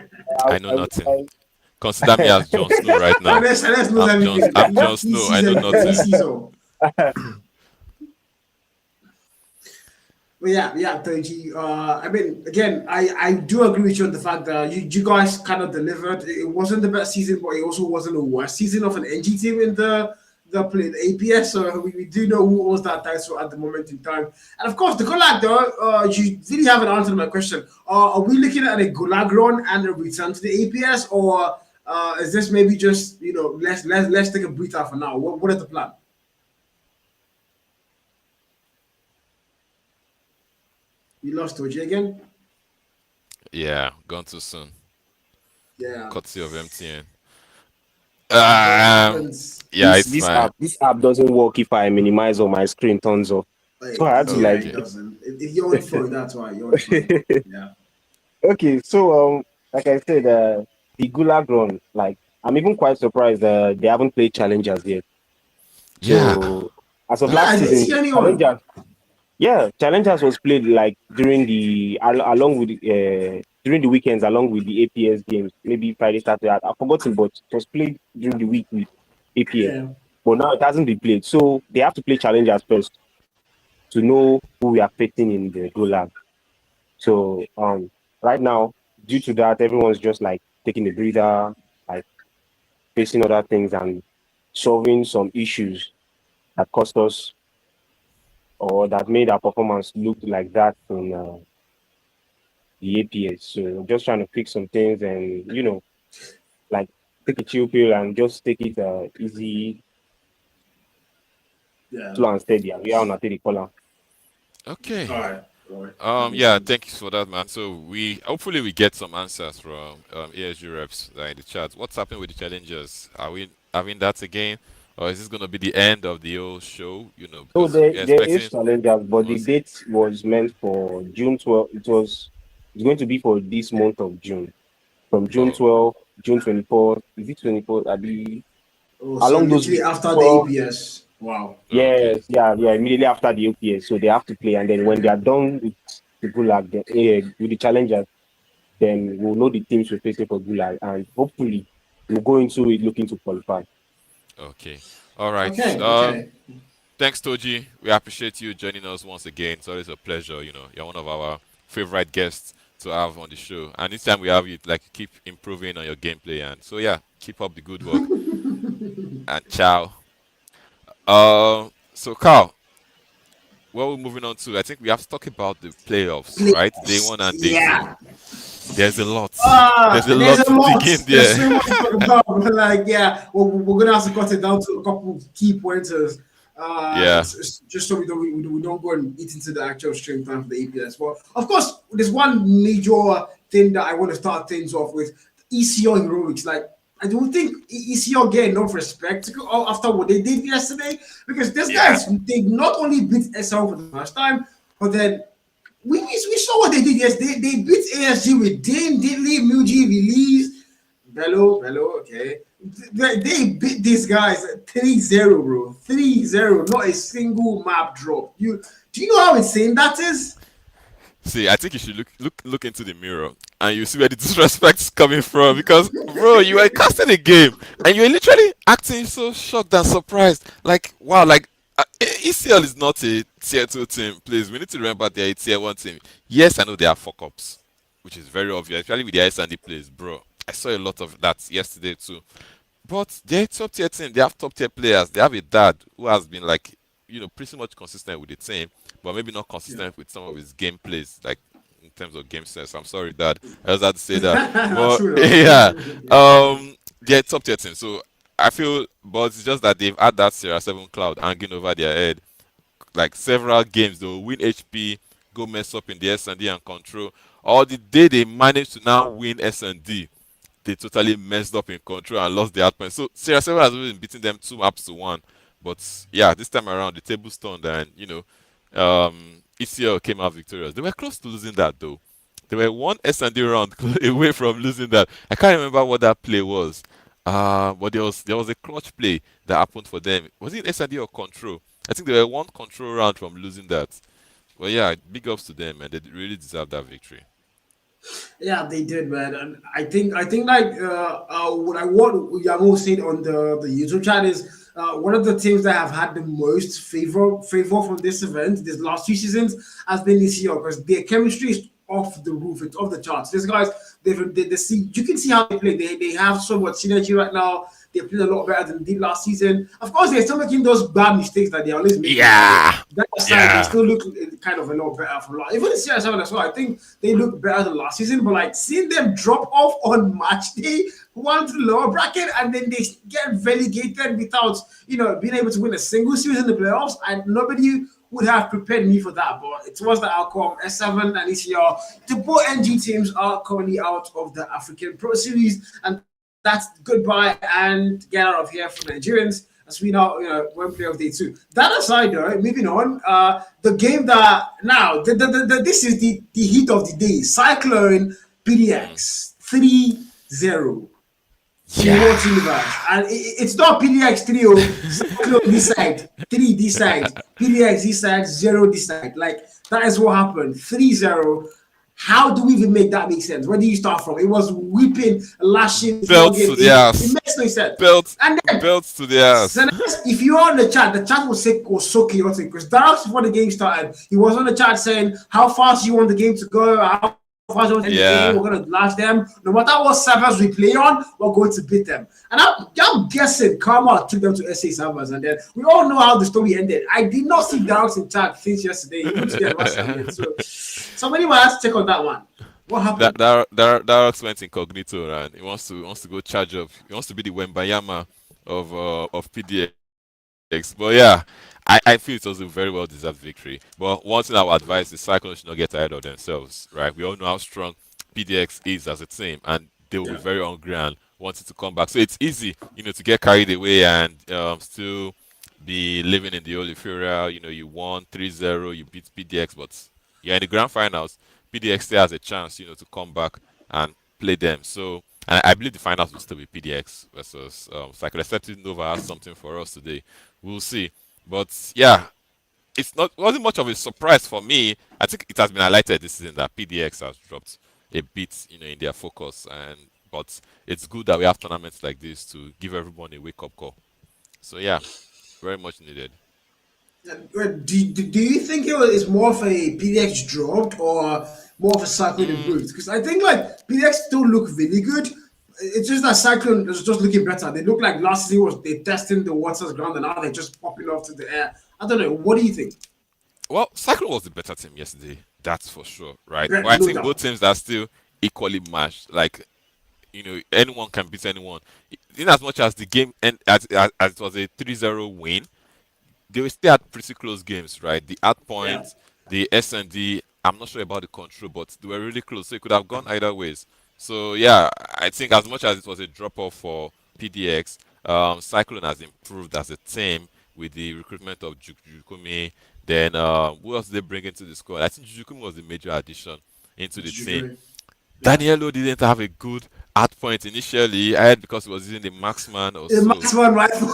I know nothing. Consider me as Jon Snow right now. Let's knows I'm Jon. everything. I'm Jon He Snow. I sees know everything. He nothing. sees all. But yeah, Toji. I mean, again, I do agree with you on the fact that you guys kind of delivered. It wasn't the best season, but it also wasn't the worst season of an NG team in the APS. So we do know who owns that title at the moment in time. And of course, the Gulag, though, you really haven't answered my question. Are we looking at a Gulag run and a return to the APS, or is this maybe just let's take a breather for now? What is the plan? You lost Toji again. Yeah, gone too soon. Yeah. Courtesy of MTN. Happens. Yeah, it's fine. This app doesn't work if I minimize or my screen turns off. So I had to Yeah, Okay. it doesn't. It's your own fault. That's why. Your own fault. Yeah. Okay, so like I said, the Gulag run, like I'm even quite surprised they haven't played challengers yet. Yeah, So as of that's Yeah, last I didn't season, see anyone. challengers, yeah, challengers was played like during along with during the weekends along with the APS games, maybe Friday, Saturday. I've forgotten, but it was played during the week with APS. Yeah. But now it hasn't been played, so they have to play challengers first to know who we are facing in the Gulag. So right now, due to that, everyone's just like taking a breather, like facing other things and solving some issues that cost us or that made our performance look like that in the APS. So just trying to fix some things and like take a chill pill and just take it easy, Yeah. slow and steady. And we are on a steady color. okay. All right. All right. That makes Yeah, sense. thank you for that, man. So we hopefully we get some answers from ASG reps in the chat. What's happening with the challengers? Are we having that again, or is this gonna be the end of the whole show? So Because we're there is expecting challengers, but the was date was meant for June 12th. It's going to be for this month of June. From June oh 12th, June 24th. Is it 24th? I be Oh, so along those literally after the 12. APS. Wow. okay. Yes, yeah, yeah, immediately after the OPS. So they have to play. And then when they are done with the Gulag, with the challengers, then we'll know the teams we're facing for Gulag. And hopefully, we'll go into it looking to qualify. Okay. All right. Okay. Okay. Thanks, Toji. We appreciate you joining us once again. It's always a pleasure. You're one of our favorite guests to have on the show. And each time we have you, like, keep improving on your gameplay. And so, yeah, keep up the good work. And ciao. So, Carl, what we're moving on to, I think we have to talk about the playoffs, right? Day Playoffs. one and day two. Yeah. There's a lot. There's a There's lot a to dig lot. in There's there. so much to talk about. But like, yeah, we're gonna have to cut it down to a couple of key pointers. Yeah. Just so we don't go and eat into the actual stream time for the APS. But of course, there's one major thing that I want to start things off with: ECO heroics. Like, I don't think ECO get enough respect after what they did yesterday, because these Yeah. guys, they not only beat SL for the first time, but then we saw what they did yesterday. They beat ASG with Dane Diddley, Muji, Release, Bello, okay. They beat these guys 3-0, bro. 3-0, not a single map drop. Do you know how insane that is? See, I think you should look into the mirror and you see where the disrespect is coming from. Because, bro, you were casting a game and you were literally acting so shocked and surprised. Like, wow, like ECL is not a tier 2 team. Please, we need to remember they're a tier 1 team. Yes, I know they are fuck ups, which is very obvious, especially with the S&D plays, bro. I saw a lot of that yesterday too. But they're a top tier team. They have top tier players. They have a dad who has been like, pretty much consistent with the team, but maybe not Yeah. consistent with some of his gameplays, like in terms of game sense. I'm sorry, dad. I just had to say that. But True yeah, enough. they're a top tier team. So I feel, but it's just that they've had that Sierra 7 cloud hanging over their head. Like several games, they'll win HP, go mess up in the S&D and control. Or the day they manage to now win S&D, they totally messed up in control and lost the outpoint. So Sierra 7 has been beating them 2 maps to 1. But yeah, this time around the tables turned and ECL came out victorious. They were close to losing that though. They were one S&D round away from losing that. I can't remember what that play was. But there was a clutch play that happened for them. Was it S&D or control? I think they were one control round from losing that. But yeah, big ups to them, and they really deserve that victory. Yeah, they did, man. And I think like what Yamo said on the YouTube chat is one of the teams that have had the most favor from this event, these last 2 seasons, has been this year, because their chemistry is off the roof. It's off the charts. These guys, they see, you can see how they play. They have so much synergy right now. They play a lot better than they did last season. Of course, they're still making those bad mistakes that they always make. But Yeah, that aside, they yeah. still look kind of a lot better from last. Even the CR7 as well. I think they look better than last season. But like seeing them drop off on match day, one to the lower bracket, and then they get relegated without being able to win a single series in the playoffs, and nobody would have prepared me for that. But it was the outcome. S7 and ECR, the both NG teams are currently out of the African Pro Series, and that's goodbye and get out of here for Nigerians, as we now won't play of day 2. That aside, though, moving on, the game that now this is the heat of the day. Cyclone PDX 3-0 in Yeah. what universe? And it's not PDX 3, Cyclone this side, 3 this side, PDX this side, 0 this side. Like, that is what happened. 3-0. How do we even make that make sense? Where do you start from? It was whipping, lashing, Belts flogging. to the It ass. makes no sense. Belts, And then, belts to the ass. if you're on the chat was so chaotic because Dallas, before the game started, he was on the chat saying how fast you want the game to go, how fast you want to end the game, Yeah. we're going to lash them. No matter what servers we play on, we're going to beat them. And I'm guessing Karma took them to SA servers, and then we all know how the story ended. I did not see Dallas in chat since yesterday, even today. So somebody will have to check on that one. What happened? Darox went incognito, and he wants to go charge up. He wants to be the Wembayama of PDX. But yeah, I feel it was a very well deserved victory. But one thing I would advise is Cyclones should not get tired of themselves, right? We all know how strong PDX is as a team, and they will be Yeah. very hungry and wanting to come back. So it's easy, to get carried away and still be living in the old euphoria. You won 3-0, you beat PDX, but you're in the grand finals. PDX still has a chance, to come back and play them. So, and I believe the finals will still be PDX versus Cycle, except if Nova has something for us today. We'll see. But yeah, wasn't much of a surprise for me. I think it has been highlighted this season that PDX has dropped a bit, in their focus, but it's good that we have tournaments like this to give everyone a wake up call. So yeah, very much needed. Do you think it's more of a PDX dropped or more of a Cyclone improved? Because I think like PDX still look really good. It's just that Cyclone is just looking better. They look like last season was they testing the waters ground and now they're just popping off to the air. I don't know. What do you think? Well, Cyclone was the better team yesterday, that's for sure, right? Yeah, But I no think both doubt. teams are still equally matched. Like, anyone can beat anyone. In as much as the game as it was a 3-0 win, they were still had pretty close games, right? The at Yeah. point, the S&D, I'm not sure about the control, but they were really close, so it could have gone either ways. So yeah, I think as much as it was a drop off for PDX, Cyclone has improved as a team with the recruitment of Jukumi. Then who else did they bring into the squad? I think Jukumi was the major addition into the team. Yeah. Danielo didn't have a good at point initially. I heard because he was using the marksman or The so. maximum rifle.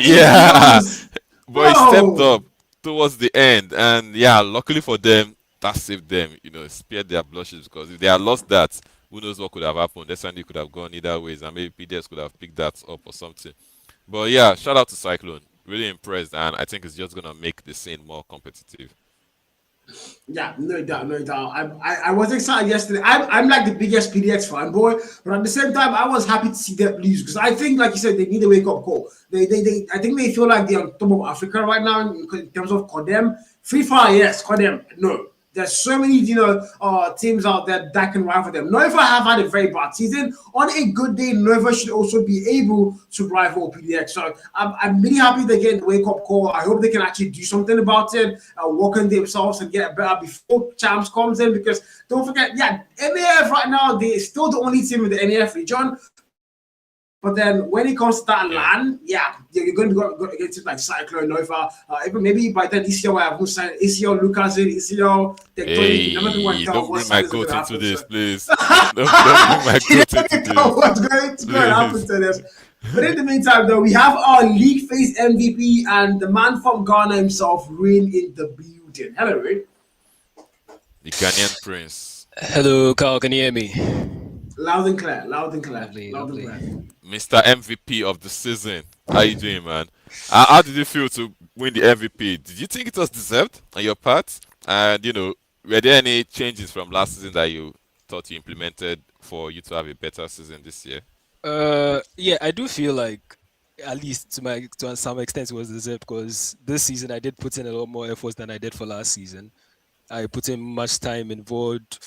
Yeah, Idioms. but he stepped Bro. up towards the end, and yeah, luckily for them, that saved them. Spared their blushes because if they had lost that, who knows what could have happened? SND could have gone either ways, and maybe PDS could have picked that up or something. But yeah, shout out to Cyclone. Really impressed, and I think it's just gonna make the scene more competitive. Yeah, no doubt, no doubt. I was excited yesterday. I'm like the biggest PDX fanboy, but at the same time, I was happy to see them lose because I think, like you said, they need a wake up call. I think they feel like they're on top of Africa right now in terms of codm. freefire, yes, codm, no. There's so many, teams out there that can rival them. Nova have had a very bad season. On a good day, Nova should also be able to rival PDX. So I'm really happy they get the wake-up call. I hope they can actually do something about it, work on themselves and get better before Champs comes in. Because don't forget, yeah, NAF right now, they're still the only team in the NAF region. But then when it comes to that land, yeah, you're going to go against it like Cyclone, Nova. Even maybe by then ECL will have signed ECL, Lucas in ECL. Hey, don't bring my goat into happen. this, So please. Don't bring my you goat never into know this, what's going to happen please. to this. But in the meantime, though, we have our league phase MVP and the man from Ghana himself, Rain, in the building. Hello, Rain. The Ghanaian prince, Hello, Carl. Can you hear me? Loud and clear, loud and clear, Lovely, loud lovely. and clear. Mr. MVP of the season. How you doing, man? How did you feel to win the MVP? Did you think it was deserved on your part? And were there any changes from last season that you thought you implemented for you to have a better season this year? Yeah, I do feel like at least to some extent it was deserved because this season I did put in a lot more effort than I did for last season. I put in much time involved,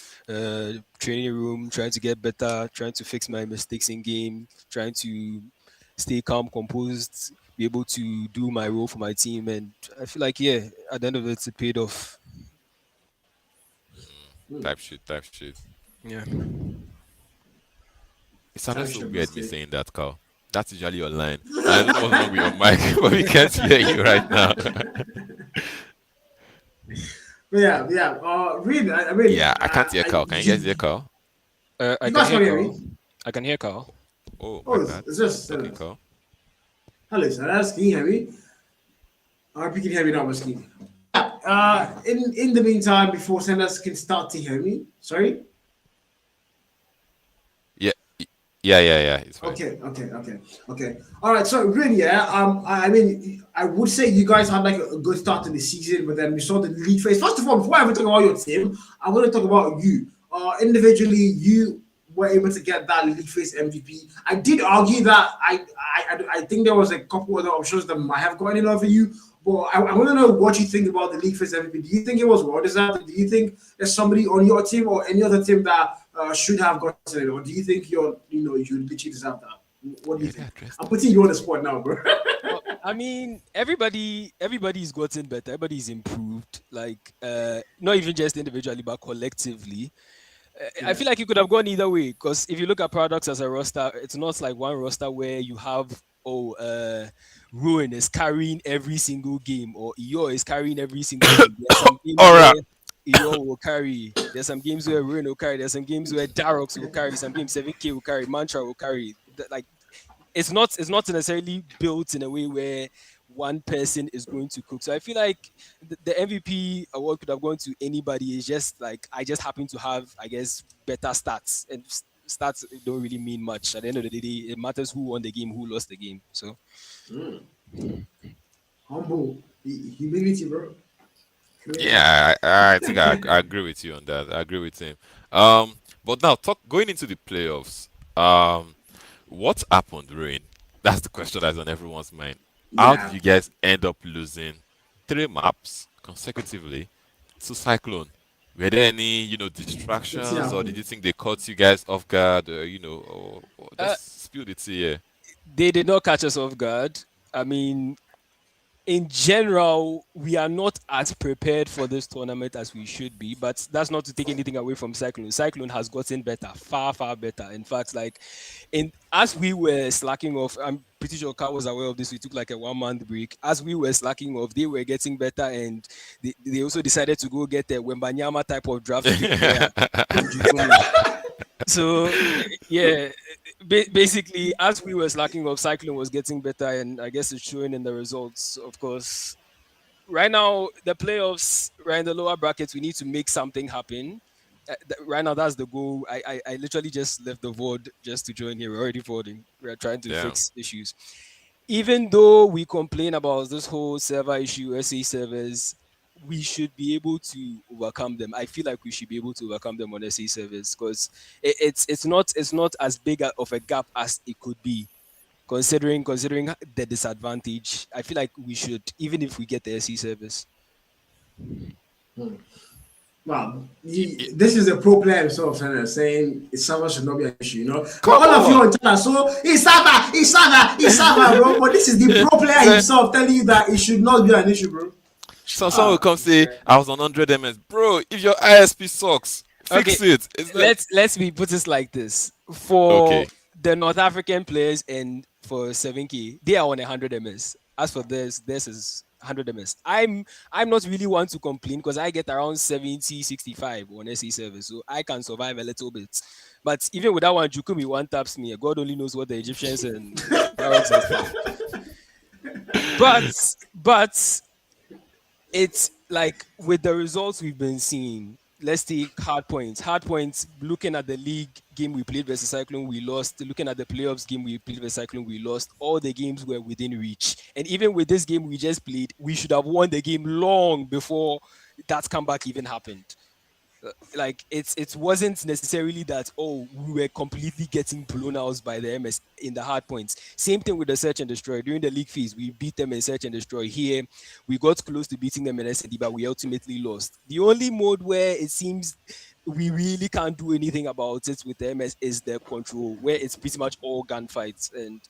training room, trying to get better, trying to fix my mistakes in game, trying to stay calm, composed, be able to do my role for my team, and I feel like yeah, at the end of it, it paid off. Type shit, type shit. Yeah. It sounded Type so shit weird me mistake. saying that, Carl. That's usually your line. And I don't know what's wrong with your mic, but we can't hear you right now. But yeah. Reed, I mean, Yeah, I can't hear Carl. Can you guys hear Carl? I You can guys hear can hear Carl. me? I can hear Carl. Oh, my Oh, bad. it's just Okay, Carl. hello, Sanas. Can you hear me? I hope you can hear me now, Musky. In the meantime, before Sanas can start to hear me, sorry. Yeah, yeah. It's fine. Okay. All right. So really, yeah. I mean, I would say you guys had like a good start to the season, but then we saw the league phase. First of all, before I even talk about your team, I want to talk about you. Individually, you were able to get that league phase MVP. I did argue that I think there was a couple other options that might have gotten it over you. But I want to know what you think about the league phase MVP. Do you think it was well deserved? Do you think there's somebody on your team or any other team that should have gotten it, or do you think you literally deserve that? What do You you already think? addressed I'm it. putting you on the spot now, bro. Well, I mean, everybody's gotten better. Everybody's improved. Like, not even just individually, but collectively. I Yeah, feel like you could have gone either way because if you look at Paradox as a roster, it's not like one roster where you have Ruin is carrying every single game or Eo is carrying every single game. There's some games All right. where Eo will carry. There's some games where Ruin will carry. There's some games where Darox will carry. Some games 7K will carry. Mantra will carry. Like it's not necessarily built in a way where one person is going to cook. So I feel like the MVP award could have gone to anybody. It's just like I just happen to have, I guess, better stats, and stats don't really mean much. At the end of the day, it matters who won the game, who lost the game. So humble, humility, bro. Clearly. Yeah, I think I agree with you on that. I agree with him. But now going into the playoffs. What happened, Rain? That's the question that's on everyone's mind. How did Yeah, you guys end up losing 3 maps consecutively to Cyclone? Were there any, let's see distractions, or did happen. you think they caught you guys off guard, or uh, just spill the tea here? they did not catch us off guard. I mean, in general, we are not as prepared for this tournament as we should be, but that's not to take anything away from Cyclone. Cyclone has gotten better, far, far better. In fact, like in as we were slacking off, I'm pretty sure Carl was aware of this. We took like a 1 month break. As we were slacking off, they were getting better, and they also decided to go get a Wembanyama type of draft pick player in Jukumi. So yeah, basically, as we were slacking off, Cyclone was getting better, and I guess it's showing in the results. Of course, right now the playoffs, right in the lower brackets, we need to make something happen. Right now, that's the goal. I literally just left the void just to join here. We're already voting. We're trying to Yeah. fix issues. Even though we complain about this whole server issue, SA servers, we should be able to overcome them. I feel like we should be able to overcome them on SA servers because it's not as big of a gap as it could be. Considering the disadvantage, I feel like we should, even if we get the SE service. Wow, Y- this is a pro player himself, saying server should not be an issue, But Come all of you on. on Twitter, so it's server, bro. But this is the pro player So, himself telling you that it should not be an issue, bro. someone will come say, I was on 100 ms. Bro, if your ISP sucks, Okay, fix it. It's not. let's be put this like this: for Okay. the North African players and for 7K, they are on 100 ms. As for this is 100 ms. I'm not really one to complain because I get around 70, 65 on SE service, so I can survive a little bit. But even with that one, Jukumi one taps me. God only knows what the Egyptians and Arabs and stuff. But it's like with the results we've been seeing. Let's take hard points. Hard points. Looking at the league game we played versus Cyclone, we lost. Looking at the playoffs game we played versus Cyclone, we lost. All the games were within reach. And even with this game we just played, we should have won the game long before that comeback even happened. Like it wasn't necessarily that we were completely getting blown out by the MS in the hard points. Same thing with the search and destroy. During the league phase, we beat them in search and destroy. Here we got close to beating them in SD, but we ultimately lost. The only mode where it seems we really can't do anything about it with the MS is the control, where it's pretty much all gunfights. And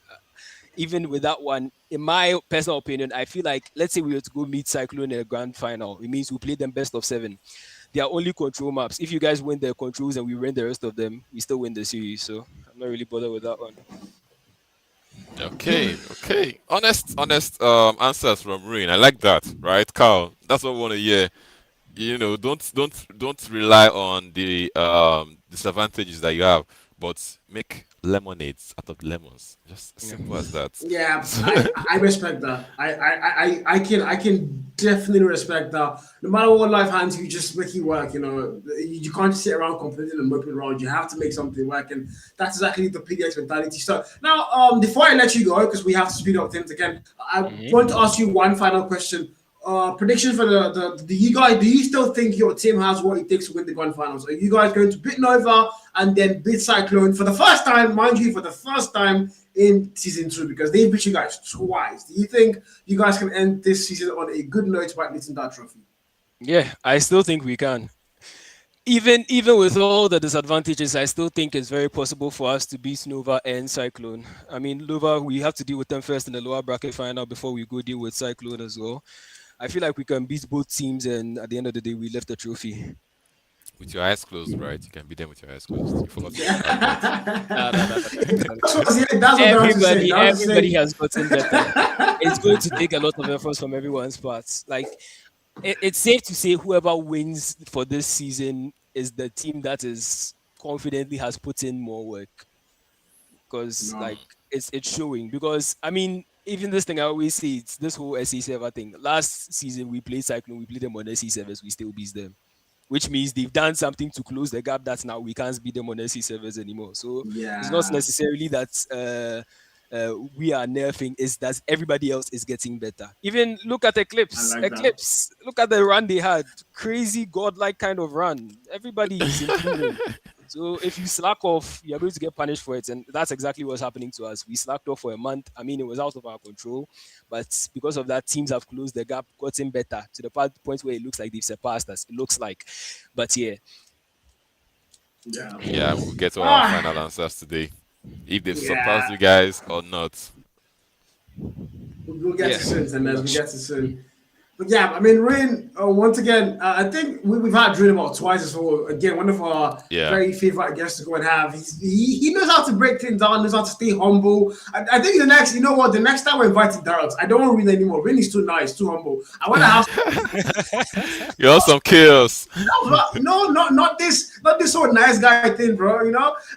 even with that one, in my personal opinion, I feel like, let's say we were to go meet Cyclone in a grand final, it means we play them best of 7. They are only control maps. If you guys win the controls and we win the rest of them, we still win the series. So I'm not really bothered with that one. Okay. Honest answers from Rain. I like that, right, Carl? That's what we want to hear. Don't rely on disadvantages that you have, but make lemonades out of lemons. Just Yeah. simple as that. Yeah, So, I respect that. I can definitely respect that. No matter what life hands you, just make it work. You can't just sit around complaining and moping around. You have to make something work, and that's exactly the PDX mentality. So now, before I let you go, because we have to speed up things again, I want to ask you one final question. Prediction for the do you guys, do you still think your team has what it takes to win the grand finals? Are you guys going to beat Nova and then beat Cyclone for the first time, mind you, for the first time in season 2, because they beat you guys twice? Do you think you guys can end this season on a good note by lifting that trophy? Yeah, I still think we can. Even with all the disadvantages, I still think it's very possible for us to beat Nova and Cyclone. I mean, Nova, we have to deal with them first in the lower bracket final before we go deal with Cyclone as well. I feel like we can beat both teams, and at the end of the day, we lift the trophy. with your eyes closed, right? You can beat them with your eyes closed. You forgot to add that. Nah, nah, nah, nah, That's nah. that's what I was to say. Everybody, That was to everybody say. has gotten better. It's going to take a lot of efforts from everyone's parts. Like it's safe to say, whoever wins for this season is the team that is confidently has put in more work, because No. like it's showing. Because I mean, even this thing I always say, it's this whole SE server thing. Last season we played Cyclone, we played them on SE servers, we still beat them, which means they've done something to close the gap that now we can't beat them on SE servers anymore. So it's not Yeah, necessarily that we are nerfing, is that everybody else is getting better. Even look at I Eclipse. like that. Eclipse, look at the run they had. Crazy godlike kind of run. Everybody is improving. So if you slack off, you're going to get punished for it. And that's exactly what's happening to us. We slacked off for a month. I mean, it was out of our control. But because of that, teams have closed the gap, gotten better to the point where it looks like they've surpassed us. It looks like. But yeah, Yeah. Yeah, we'll get to our Ah, final answers today. If they've surpassed yeah. you guys or not. We'll get yeah, to soon, and pretty as we much. get to soon. But yeah, I mean, Rain, once again, I think we've had Rain about twice as well. Again, one of our Yeah. very favorite guests to go and have. He knows how to break things down, knows how to stay humble. I think the next, you know what, the next time we're inviting Darrell, I don't want Rain anymore. Rain is too nice, too humble. I want to have You're some chaos. no, not this sort of nice guy thing, bro.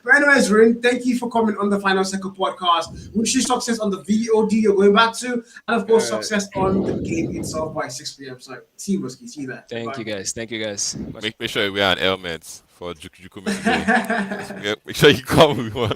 But anyways, Rin, thank you for coming on the Final Second podcast. Wish you success on the VOD you're going back to, and of course, Uh, success on the game itself by 6 p.m. So, see you, Muskie. See you there. Thank you Bye. guys. Thank you guys. Much Make sure you wear an helmet for Jukumi today. Make sure you come with one.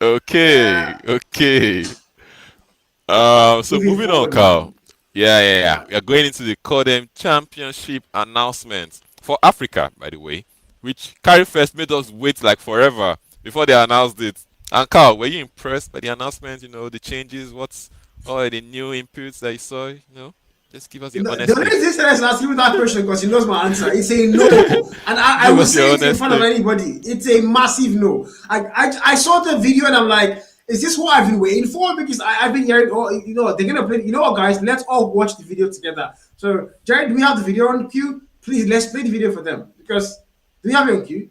Okay, Yeah. okay. So Moving moving on, forward now. Carl. Yeah. We are going into the codm championship announcement for Africa, by the way, which Carry First made us wait like forever before they announced it. And Carl, were you impressed by the announcement? The changes, what's all the new inputs that you saw? Just give us your The honest only take. reason this is asking me that question because he knows my answer. He's saying no, and I Give will us say your it in honest front of take. anybody. It's a massive no. I saw the video and I'm like, is this what I've been waiting for? Because I've been hearing, oh, they're gonna play. You know what, guys? Let's all watch the video together. So, Jared, do we have the video on queue? Please, let's play the video for them because do we have it on queue?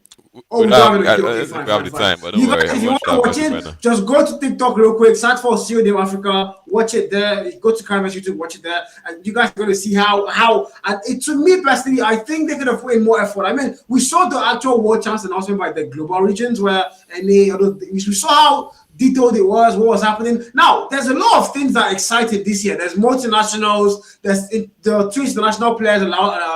Oh, We we don't don't have, have it on queue. I Okay, don't think fine, we have fine, the fine. time, but don't You worry. guys, I'll if you watch want to that watch versus right it, now. just go to TikTok real quick. Search for CODM Africa. Watch it there. Go to Canvas YouTube. Watch it there, and you guys are going to see how. And to me personally, I think they could have put in more effort. I mean, we saw the actual world champs announcement by the global regions where we saw how detailed it was, what was happening. Now, there's a lot of things that are excited this year. There's multinationals, the two international players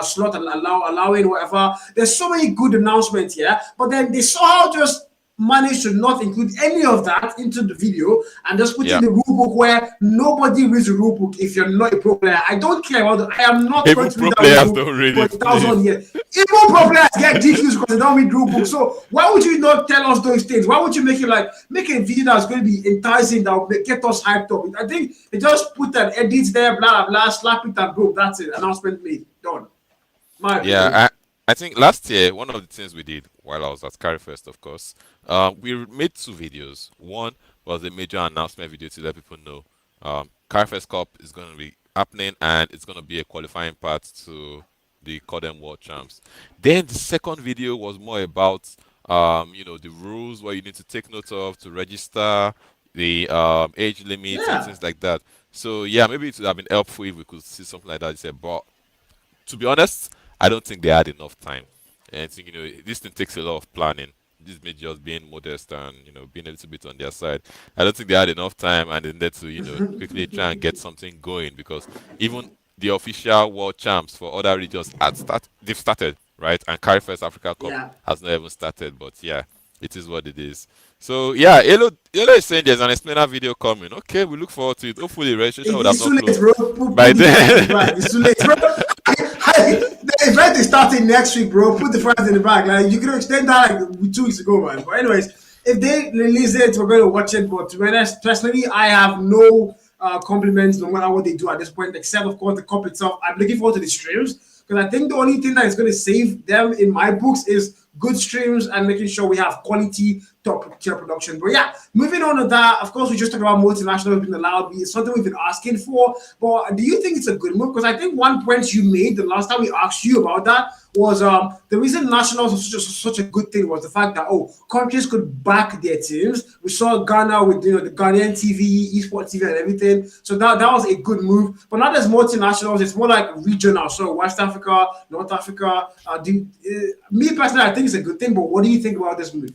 slot allowing whatever. There's so many good announcements here, but then they somehow just managed to not include any of that into the video and just put in Yeah. the rule book where nobody reads the rule book if you're not a pro player. I don't care about it. I am not going Even to read pro that rule players book don't read for it, a thousand please. years. Even pro players get DQs because they don't read rule book. So why would you not tell us those things? Why would you make a video that's going to be enticing that will get us hyped up? I think they just put an edit there, blah blah blah, slap it and boom, that's it. Announcement made, done. My opinion. Yeah, I think last year one of the things we did while I was at Carryfest, of course, we made two videos. One was a major announcement video to let people know Carryfest Cup is going to be happening and it's going to be a qualifying part to the Codem World Champs. Then the second video was more about the rules what you need to take note of to register, the age limits and Yeah. things like that. So yeah, maybe it would have been helpful if we could see something like that. But to be honest, I don't think they had enough time. And I think, this thing takes a lot of planning. This may just being modest and, being a little bit on their side. I don't think they had enough time and they needed to, quickly try and get something going, because even the official world champs for other regions they've started, right? And Carry First Africa Cup Yeah. has not even started, but yeah, it is what it is. So yeah, Elo is saying there's an explainer video coming. Okay, we look forward to it. Hopefully registration would have It's not too late, closed bro. Put by the fans in the then. back. It's too late, bro. The event is starting next week, bro. Put the fans in the back. Like, you could extend that like 2 weeks ago, man. But anyways, if they release it, we're going to watch it. But to be honest, personally, I have no compliments no matter what they do at this point, except of course the cup itself. I'm looking forward to the streams because I think the only thing that is going to save them in my books is good streams and making sure we have quality top tier production. But yeah, moving on to that, of course, we just talked about multinational being allowed. It's something we've been asking for. But do you think it's a good move? Because I think one point you made the last time we asked you about that was the reason nationals was such a good thing was the fact that countries could back their teams. We saw Ghana with the Ghanaian TV, esports TV, and everything. So that was a good move. But now there's multinationals. It's more like regional. So West Africa, North Africa. Me personally, I think it's a good thing. But what do you think about this move?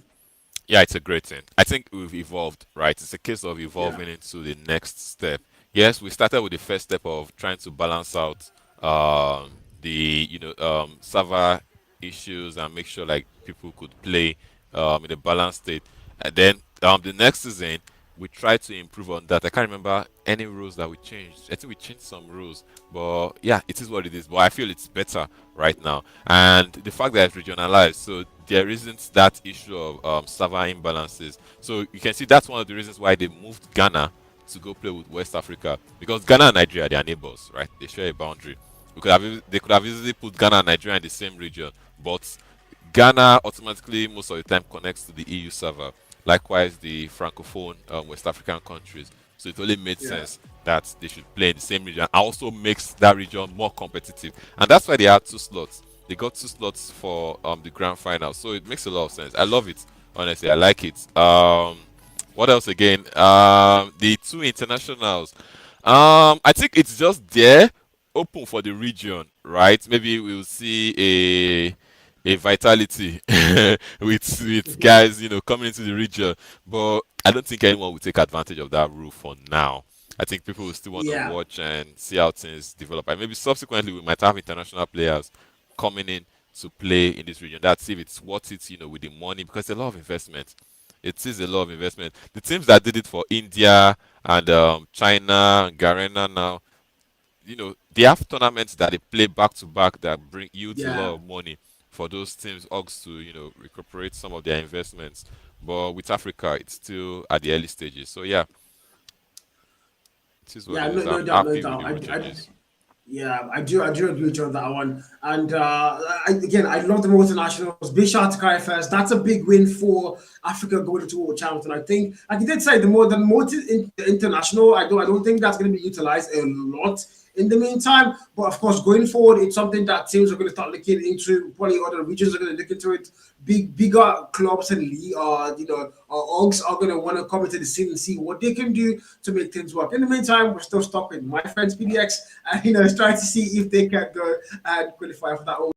Yeah, it's a great thing. I think we've evolved, right? It's a case of Yeah. evolving into the next step. Yes, we started with the first step of trying to balance out the server issues and make sure like people could play in a balanced state. And then the next season we tried to improve on that. I can't remember any rules that we changed. I think we changed some rules, but yeah, it is what it is. But I feel it's better right now, and the fact that it's regionalized, so there isn't that issue of server imbalances. So you can see that's one of the reasons why they moved Ghana to go play with West Africa, because Ghana and Nigeria, they are neighbors, right? They share a boundary. They could have easily put Ghana and Nigeria in the same region, but Ghana automatically most of the time connects to the EU server. Likewise, the francophone West African countries. So it only made Yeah. sense that they should play in the same region. Also makes that region more competitive, and that's why they had 2 slots. They got 2 slots for the grand final, so it makes a lot of sense. I love it. Honestly, I like it. What else again? The 2 internationals. I think it's just there, open for the region, right? Maybe we'll see a vitality with guys, coming into the region. But I don't think anyone will take advantage of that rule for now. I think people will still want to Yeah. watch and see how things develop. And maybe subsequently we might have international players coming in to play in this region. That's if it's worth it, with the money, because there's a lot of investment. It is a lot of investment. The teams that did it for India and China and Garena now, they have tournaments that they play back to back that bring yields a lot Yeah. of money for those teams orgs to recuperate some of their investments. But with Africa, it's still at the early stages. So yeah, it is what Yeah, it is. no I'm doubt, no happy with the doubt. rule changes. Yeah, I do agree with you on that one. And again, I love the multinationals. Big shout out to Kai first. That's a big win for Africa going into World Champs. And I think, like you did say, the international, I don't think that's going to be utilized a lot in the meantime. But of course, going forward, it's something that teams are going to start looking into. Probably other regions are going to look into it. Bigger clubs and league, orgs are going to want to come into the scene and see what they can do to make things work. In the meantime, we're still stuck with my friends PDX, and trying to see if they can go and qualify for that whole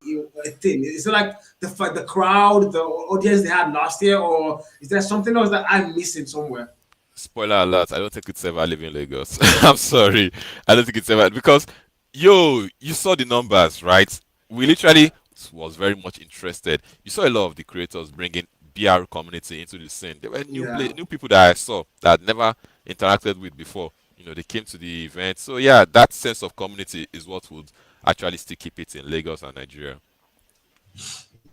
thing. Is it like the crowd, the audience they had last year, or is there something else that I'm missing somewhere? Spoiler alert, I don't think it's ever leaving Lagos. I'm sorry. I don't think it's ever, because you saw the numbers, right? We literally was very much interested. You saw a lot of the creators bringing BR community into the scene. There were Yeah. new people that I saw that I'd never interacted with before. They came to the event. So yeah, that sense of community is what would actually still keep it in Lagos and Nigeria.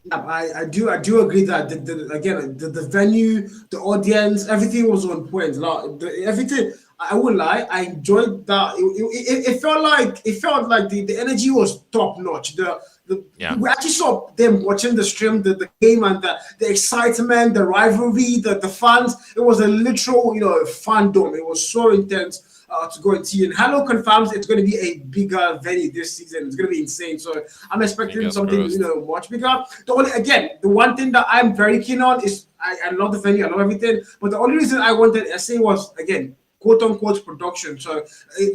Yeah, I do agree that again the venue, the audience, everything was on point. Like everything, I won't lie, I enjoyed that. It felt like the energy was top notch. The Yeah, we actually saw them watching the stream, the game, and the excitement, the rivalry, the fans. It was a literal fandom. It was so intense. To go and see. And Hello confirms it's going to be a bigger venue this season. It's going to be insane. So I'm expecting fingers something, crossed. much bigger. The one thing that I'm very keen on is I love the venue, I love everything. But the only reason I wanted SA was, again, quote unquote production. So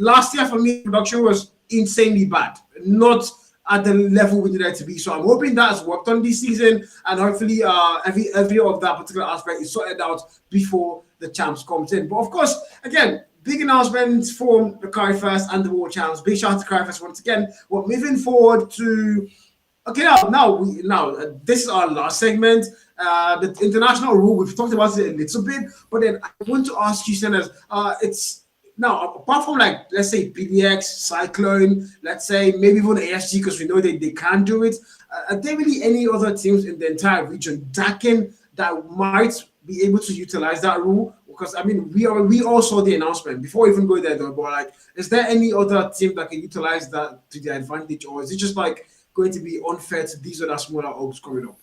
last year for me, production was insanely bad. Not at the level we needed to be. So I'm hoping that has worked on this season, and hopefully every of that particular aspect is sorted out before the champs comes in. But of course, again, big announcements from the Cryfest and the World Champs. Big shout out to Cryfest once again. We're moving forward to okay, this is our last segment. The international rule, we've talked about it a little bit, but then I want to ask you, Senators, it's now apart from like let's say PDX, Cyclone, let's say maybe even ASG because we know they can do it. Are there really any other teams in the entire region that might be able to utilize that rule? Because I mean, we all saw the announcement before we even go there, though. But like, is there any other team that can utilize that to their advantage, or is it just like going to be unfair to these other smaller orgs coming up?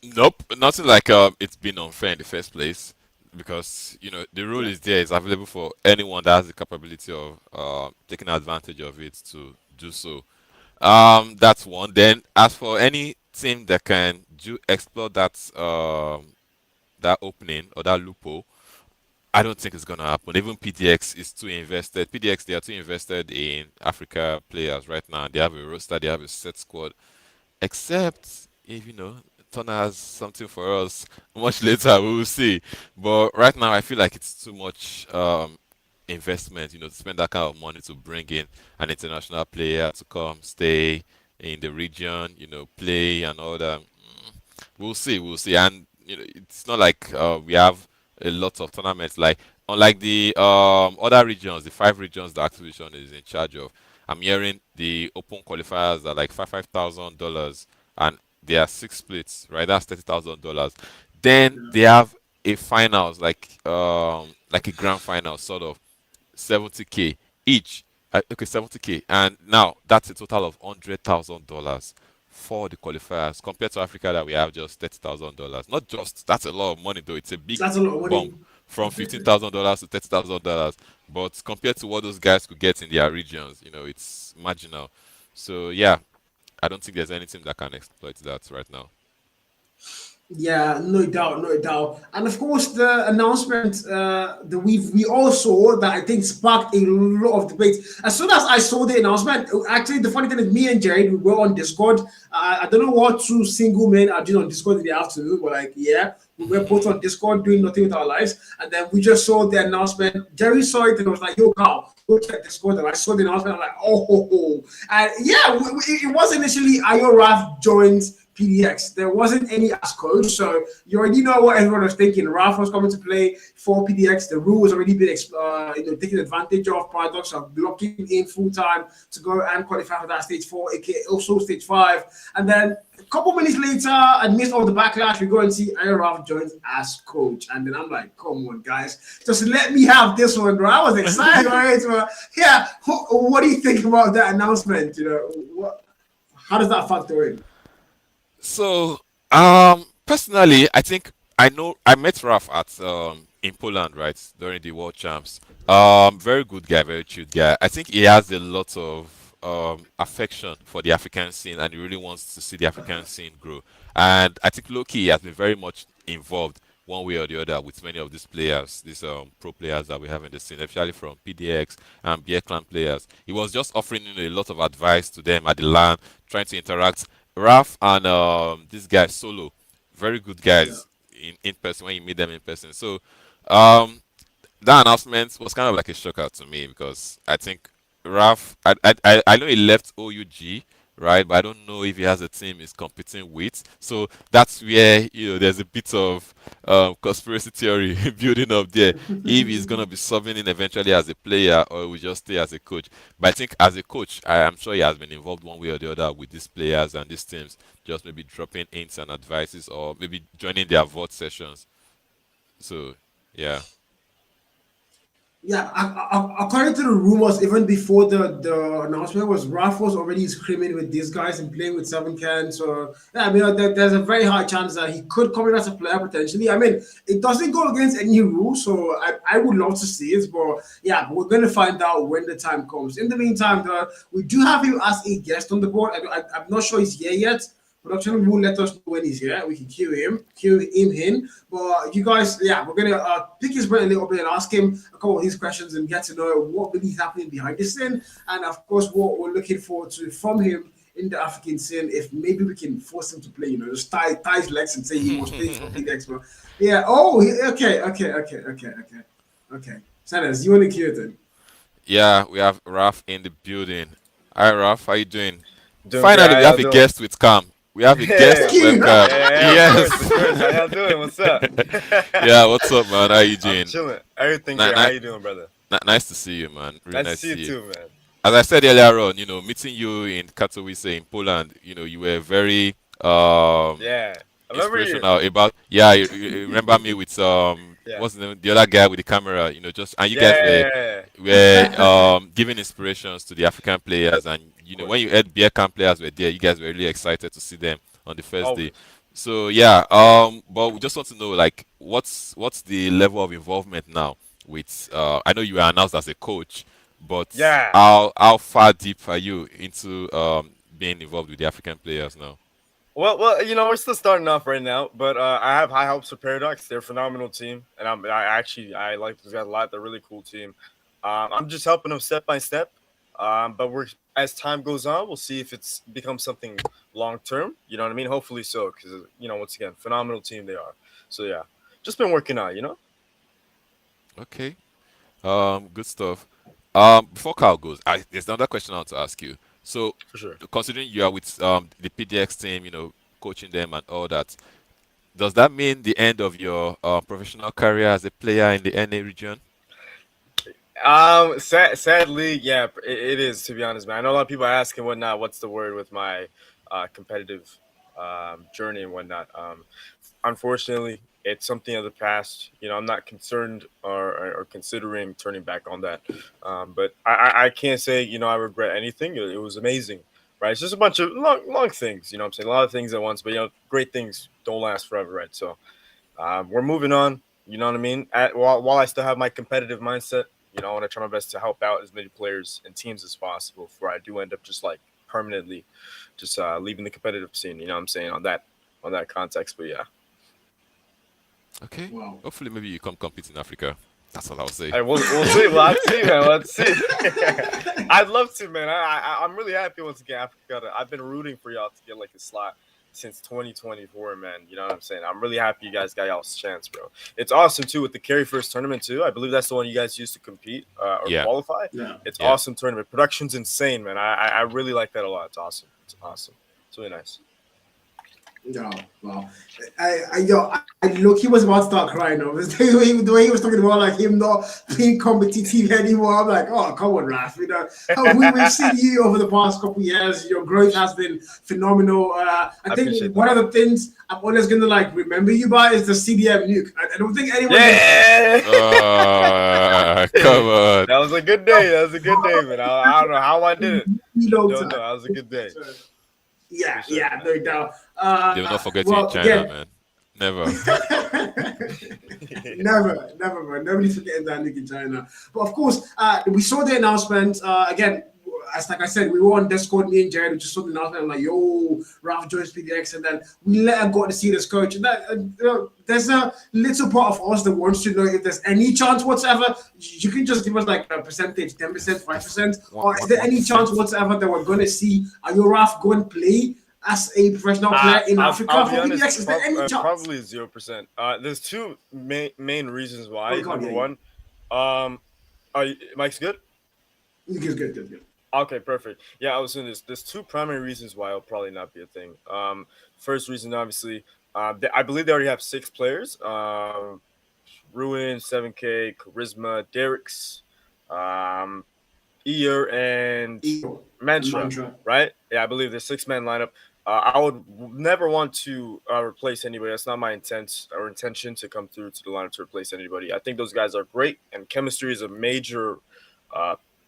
Nope, nothing like it's been unfair in the first place because the rule is there, it's available for anyone that has the capability of taking advantage of it to do so. That's one. Then as for any team that can explore that opening or that loophole, I don't think it's gonna happen. Even PDX is too invested. PDX, they are too invested in Africa players right now. They have a roster, they have a set squad. Except if Turner has something for us much later, we will see. But right now, I feel like it's too much investment, to spend that kind of money to bring in an international player to come stay in the region, play and all that. We'll see. And it's not like we have a lot of tournaments like unlike the other regions, the 5 regions that Activision is in charge of. I'm hearing the open qualifiers are like $5,000, and there are 6 splits, right? That's $30,000. Then they have a finals like a grand final, sort of 70K each. Okay, 70K, and now that's a total of $100,000 for the qualifiers compared to Africa that we have just $30,000. Not just that's a lot of money though. It's a big That's a lot of money. bump from $15,000 to $30,000. But compared to what those guys could get in their regions, it's marginal. So yeah, I don't think there's anything that can exploit that right now. Yeah, no doubt, no doubt. And of course, the announcement that we all saw that I think sparked a lot of debate. As soon as I saw the announcement, actually, the funny thing is, me and Jared we were on Discord. I don't know what 2 single men are doing on Discord in the afternoon, but like, yeah, we were both on Discord doing nothing with our lives, and then we just saw the announcement. Jerry saw it and was like, "Yo, Carl, go check Discord." And I saw the announcement. I'm like, "Oh, ho, ho." And yeah, it was initially IORAF joins PDX. There wasn't any as coach, so you already know what everyone was thinking. Ralph was coming to play for PDX. The rule was already been taken advantage of. Paradox of blocking in full time to go and qualify for that stage 4, aka also stage 5. And then a couple minutes later, amidst all the backlash, we go and see Ralph joins as coach. And then I'm like, come on, guys, just let me have this one, bro. I was excited, right? So, yeah, what do you think about that announcement? How does that factor in? So, personally, I think I met Raf at in Poland, right, during the World Champs. Very good guy, very cute guy. I think he has a lot of affection for the African scene, and he really wants to see the African scene grow. And I think Loki has been very much involved one way or the other with many of these players, these pro players that we have in the scene, especially from PDX and Beer Clan players. He was just offering a lot of advice to them at the LAN, trying to interact. Raf and this guy Solo, very good guys in person when you meet them in person. So that announcement was kind of like a shocker to me because I think Raf, I know he left OUG, right, but I don't know if he has a team he's competing with. So that's where there's a bit of conspiracy theory building up there. If he's gonna be subbing in eventually as a player or will just stay as a coach. But I think as a coach, I am sure he has been involved one way or the other with these players and these teams, just maybe dropping hints and advices or maybe joining their vote sessions. So yeah. Yeah, according to the rumors, even before the announcement was Ralph was already screaming with these guys and playing with 7Can. So yeah, I mean, there's a very high chance that he could come in as a player potentially. I mean, it doesn't go against any rule, so I would love to see it. But yeah, we're gonna find out when the time comes. In the meantime, we do have him as a guest on the board. I'm not sure he's here yet. Production will let us know when he's here. We can cue him in. But you guys, yeah, we're gonna pick his brain a little bit and ask him a couple of these questions and get to know what really is happening behind the scene, and of course, what we're looking forward to from him in the African scene. If maybe we can force him to play, just tie his legs and say he wants to play for the next one. Yeah. Oh, okay. Sanders, you want to cue it then? Yeah, we have Raf in the building. Hi, Raf. How you doing? Doing great. Finally, How we y'all have a doing? guest with Cam. We have a guest Yeah. Thank you. welcome. Yeah, of Yes. course. How y'all doing? What's up? Yeah, what's up, man? How you I'm doing? chilling. Everything Ni- great. How ni- you doing, brother? Nice to see you, man. Really Nice to nice see to see you you. too, man. As I said earlier on, meeting you in Katowice in Poland, you were very Yeah. I remember you. inspirational about. Yeah, you remember me with Yeah. what's the other guy with the camera, just, and you guys were Yeah. giving inspirations to the African players, and when you heard beer camp players were there, you guys were really excited to see them on the first day. Always. So yeah, but we just want to know, like, what's the level of involvement now with I know you were announced as a coach, but Yeah. how far deep are you into being involved with the African players now? Well, we're still starting off right now, but I have high hopes for Paradox. They're a phenomenal team, and I like those guys a lot. They're a really cool team. I'm just helping them step by step. But we're as time goes on, we'll see if it's becomes something long term. You know what I mean? Hopefully so, because once again, phenomenal team they are. So yeah, just been working on. Okay. Good stuff. Before Carl goes, there's another question I want to ask you. So, For sure. considering you are with the PDX team, coaching them and all that, does that mean the end of your professional career as a player in the NA region? Sadly, yeah, it is, to be honest, man. I know a lot of people are asking whatnot. What's the word with my competitive journey and whatnot. Unfortunately, it's something of the past. I'm not concerned or considering turning back on that. But I can't say I regret anything. It was amazing, right? It's just a bunch of long things. I'm saying a lot of things at once, but great things don't last forever, right? So we're moving on. You know what I mean? While I still have my competitive mindset, I want to try my best to help out as many players and teams as possible before I do end up just like permanently just leaving the competitive scene. You know what I'm saying, on that context. But yeah, Okay. Wow. Hopefully, maybe you come compete in Africa. That's all I'll say. hey, we'll see. Let's see, man. Let's see. I'd love to, man. I'm really happy once again. Africa. I've been rooting for y'all to get like a slot since 2024, man. You know what I'm saying? I'm really happy you guys got y'all's chance, bro. It's awesome too with the Carry First tournament too. I believe that's the one you guys used to compete or Yeah. qualify. Yeah. It's Yeah. awesome tournament. Production's insane, man. I really like that a lot. It's awesome. It's awesome. It's really nice. Yeah, wow. I look, he was about to start crying. The way he was talking about like him not being competitive anymore. I'm like, oh, come on, Raf. We've seen you over the past couple of years. Your growth has been phenomenal. I think appreciate one of the things I'm always gonna remember you by is the CDM nuke. I don't think anyone. Yeah. Come on. That was a good day. That was a good day, man. I don't know how I did it. Long Don't know. time. That was a good day. Yeah, For sure, yeah, man. no doubt. They will not forget you well, in China, again, man. Never. never, man. Nobody's forgetting that league in China. But of course, we saw the announcement. Again, as like I said, we were on Discord, me and Jared, we just saw the announcement. I'm like, yo, Ralph joins PDX, and then we let him go to see this coach. And that there's a little part of us that wants to know if there's any chance whatsoever. You can just give us like a percentage, 10%, 5%, or is there any chance whatsoever that we're going to see Ralph go and play as a professional player in Africa I'll for be honest, PDX? Is there any chance? probably 0%. There's two main reasons why. Oh, God, Number yeah, one, Mike's good. Good. Okay, perfect. Yeah, I was saying there's two primary reasons why it'll probably not be a thing. First reason, obviously, I believe they already have 6 players. Ruin, 7K, Charisma, Derek's, Ear, and Mantra, right? Yeah, I believe the 6-man lineup. I would never want to replace anybody. That's not my intent or intention to come through to the lineup to replace anybody. I think those guys are great, and chemistry is a major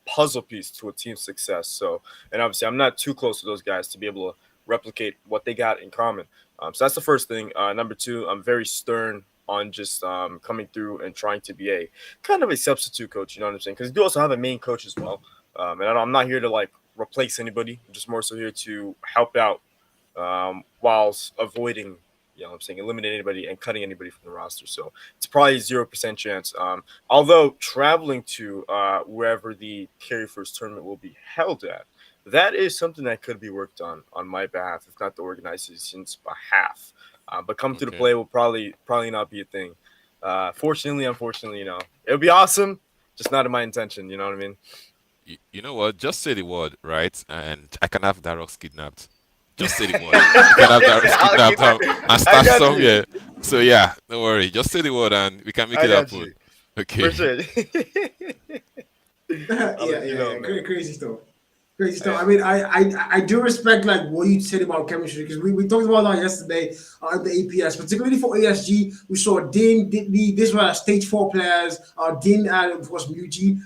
puzzle piece to a team's success. So, and obviously, I'm not too close to those guys to be able to replicate what they got in common. So that's the first thing. Number two, I'm very stern on just coming through and trying to be a kind of a substitute coach. You know what I'm saying? Because you do also have a main coach as well. And I'm not here to like replace anybody. I'm just more so here to help out whilst avoiding, eliminating anybody and cutting anybody from the roster. So it's probably 0% chance. Although traveling to wherever the Carry First tournament will be held at, that is something that could be worked on my behalf, if not the organization's behalf. But come to the Okay. play will probably not be a thing. Fortunately, unfortunately, it would be awesome, just not in my intention. You know what I mean? You know what? Just say the word, right? And I can have Darox kidnapped. Just say the word. You can have Darox kidnapped and I start got you. somewhere. So yeah, don't worry. Just say the word and we can make I it got happen. you Okay. for sure. Yeah, I'll let you know, yeah, man. crazy stuff. Crazy stuff. Yeah, I mean, I do respect like what you said about chemistry because we talked about that yesterday on the APS, particularly for ASG. We saw Dean, Ditley, these were stage four players. Dean and of course Muji,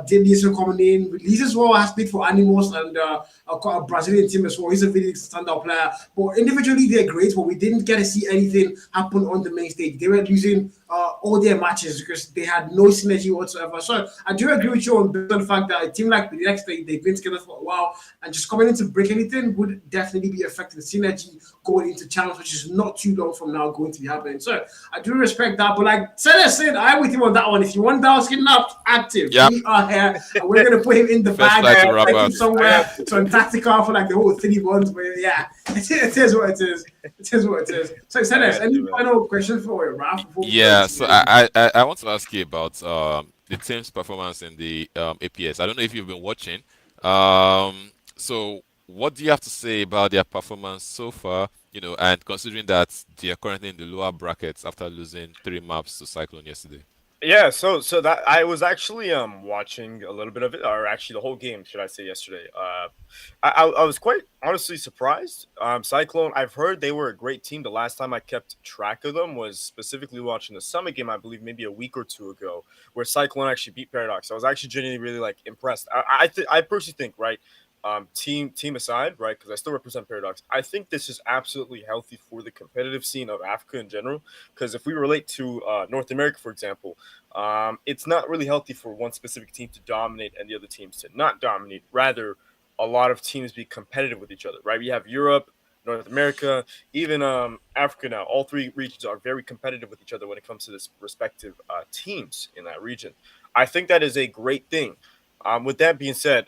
Ditley is coming in. Release as well has played for Animals and a Brazilian team as well. He's a really standout player. But individually they're great, but we didn't get to see anything happen on the main stage. They were losing all their matches because they had no synergy whatsoever. So I do agree with you on the fact that a team like the next day they've been together for a while and just coming in to break anything would definitely be affecting the synergy going into challenge, which is not too long from now going to be happening. So I do respect that. But like Senna said, I'm with you on that one. If you want Dallas kidnapped, active. Yep. We are here and we're gonna put him in the First bag flight to and take him Rabat. somewhere so tactical for like the whole 3 months. But yeah, it is what it is. It is what it is. So Senna, I got any you, man. final questions for Ralph before we go Yeah, into so the I want to ask you about the team's performance in the APS. I don't know if you've been watching. So what do you have to say about their performance so far? And considering that they are currently in the lower brackets after losing 3 maps to Cyclone yesterday. Yeah, so that I was actually watching a little bit of it, or actually the whole game, should I say, yesterday. I was quite honestly surprised. Cyclone, I've heard they were a great team. The last time I kept track of them was specifically watching the Summit game, I believe maybe a week or two ago, where Cyclone actually beat Paradox. I was actually genuinely really like impressed. I personally think, right, team aside, right, because I still represent Paradox. I think this is absolutely healthy for the competitive scene of Africa in general. Because if we relate to North America, for example, it's not really healthy for one specific team to dominate and the other teams to not dominate. Rather, a lot of teams be competitive with each other, right? We have Europe, North America, even Africa now. All three regions are very competitive with each other when it comes to this respective teams in that region. I think that is a great thing. With that being said,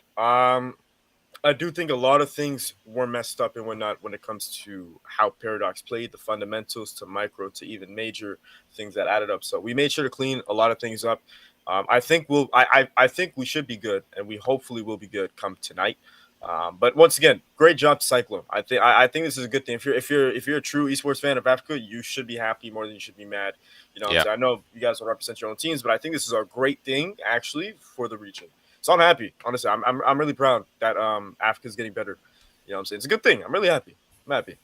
I do think a lot of things were messed up and whatnot when it comes to how Paradox played, the fundamentals to micro to even major things that added up. So we made sure to clean a lot of things up. I think I think we should be good, and we hopefully will be good come tonight. But once again, great job to Cyclone. I think this is a good thing. If you're a true esports fan of Africa, you should be happy more than you should be mad. You know what I'm Yeah. saying? I know you guys will represent your own teams, but I think this is a great thing actually for the region. So I'm happy. Honestly, I'm really proud that Africa's getting better. You know what I'm saying? It's a good thing. I'm really happy. I'm happy.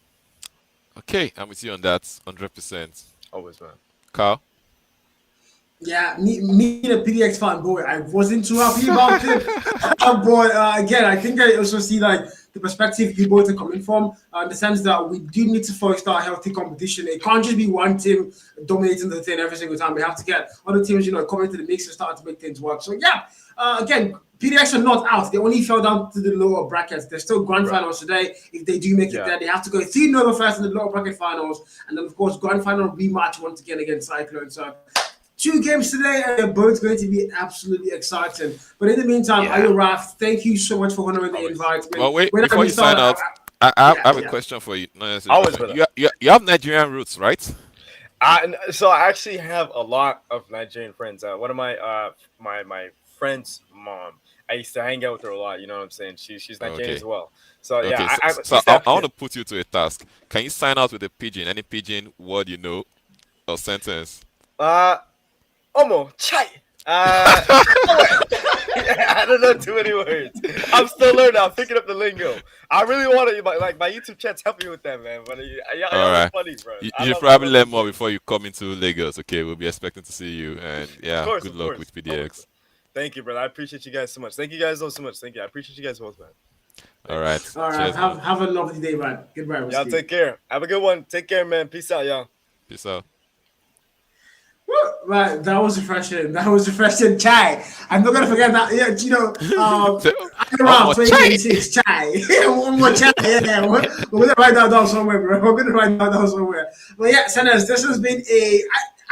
Okay, I'm with you on that 100%. Always, man. Carl? yeah, me the PDX fan, boy, I wasn't too happy about it. But again, I think I also see like the perspective you both are coming from, in the sense that we do need to foster a healthy competition. It can't just be one team dominating the thing every single time. We have to get other teams, coming to the mix and start to make things work. So yeah, again, PDX are not out. They only fell down to the lower brackets. They're still grand Right. finals today. If they do make it Yeah. there, they have to go 3-0 first in the lower bracket finals, and then of course grand final rematch once again against Cyclone. So 2 games today, and they're both going to be absolutely exciting. But in the meantime, Yeah. Ayo Raf, thank you so much for honoring the Always. invite. Man, Well, wait, when before we you sign started, out, I yeah, have a yeah. question for you. No, necessarily Always, question. brother. You have Nigerian roots, right? So I actually have a lot of Nigerian friends. One of my friend's mom, I used to hang out with her a lot. You know what I'm saying? She's Nigerian Okay. as well. So yeah, Okay. So, I'm so East I want African. to put you to a task. Can you sign out with a pigeon? Any pigeon word you know or sentence? Uh, Omo chai. I don't know too many words. I'm still learning. I'm picking up the lingo. I really want to, my YouTube chat's helping me with that, man. But y'all All are right. funny, bro. You should I probably love learn this more shit. before you come into Lagos. Okay, we'll be expecting to see you. And Of yeah, course, good of luck course. with Always. PDX. Thank you, brother. I appreciate you guys so much. Thank you guys all so much. Thank you. I appreciate you guys both, man. All Thank you. right. All right, Cheers, man. have a lovely day, man. Goodbye, Y'all Whiskey. take care. Have a good one. Take care, man. Peace out, y'all. Peace out. Right, that was refreshing. That was refreshing. Chai. I'm not gonna forget that. Yeah, So, one around more chai. 2026. Chai. One more chai. Yeah, we're gonna write that down somewhere, bro. We're gonna write that down somewhere. But yeah, Senators, this has been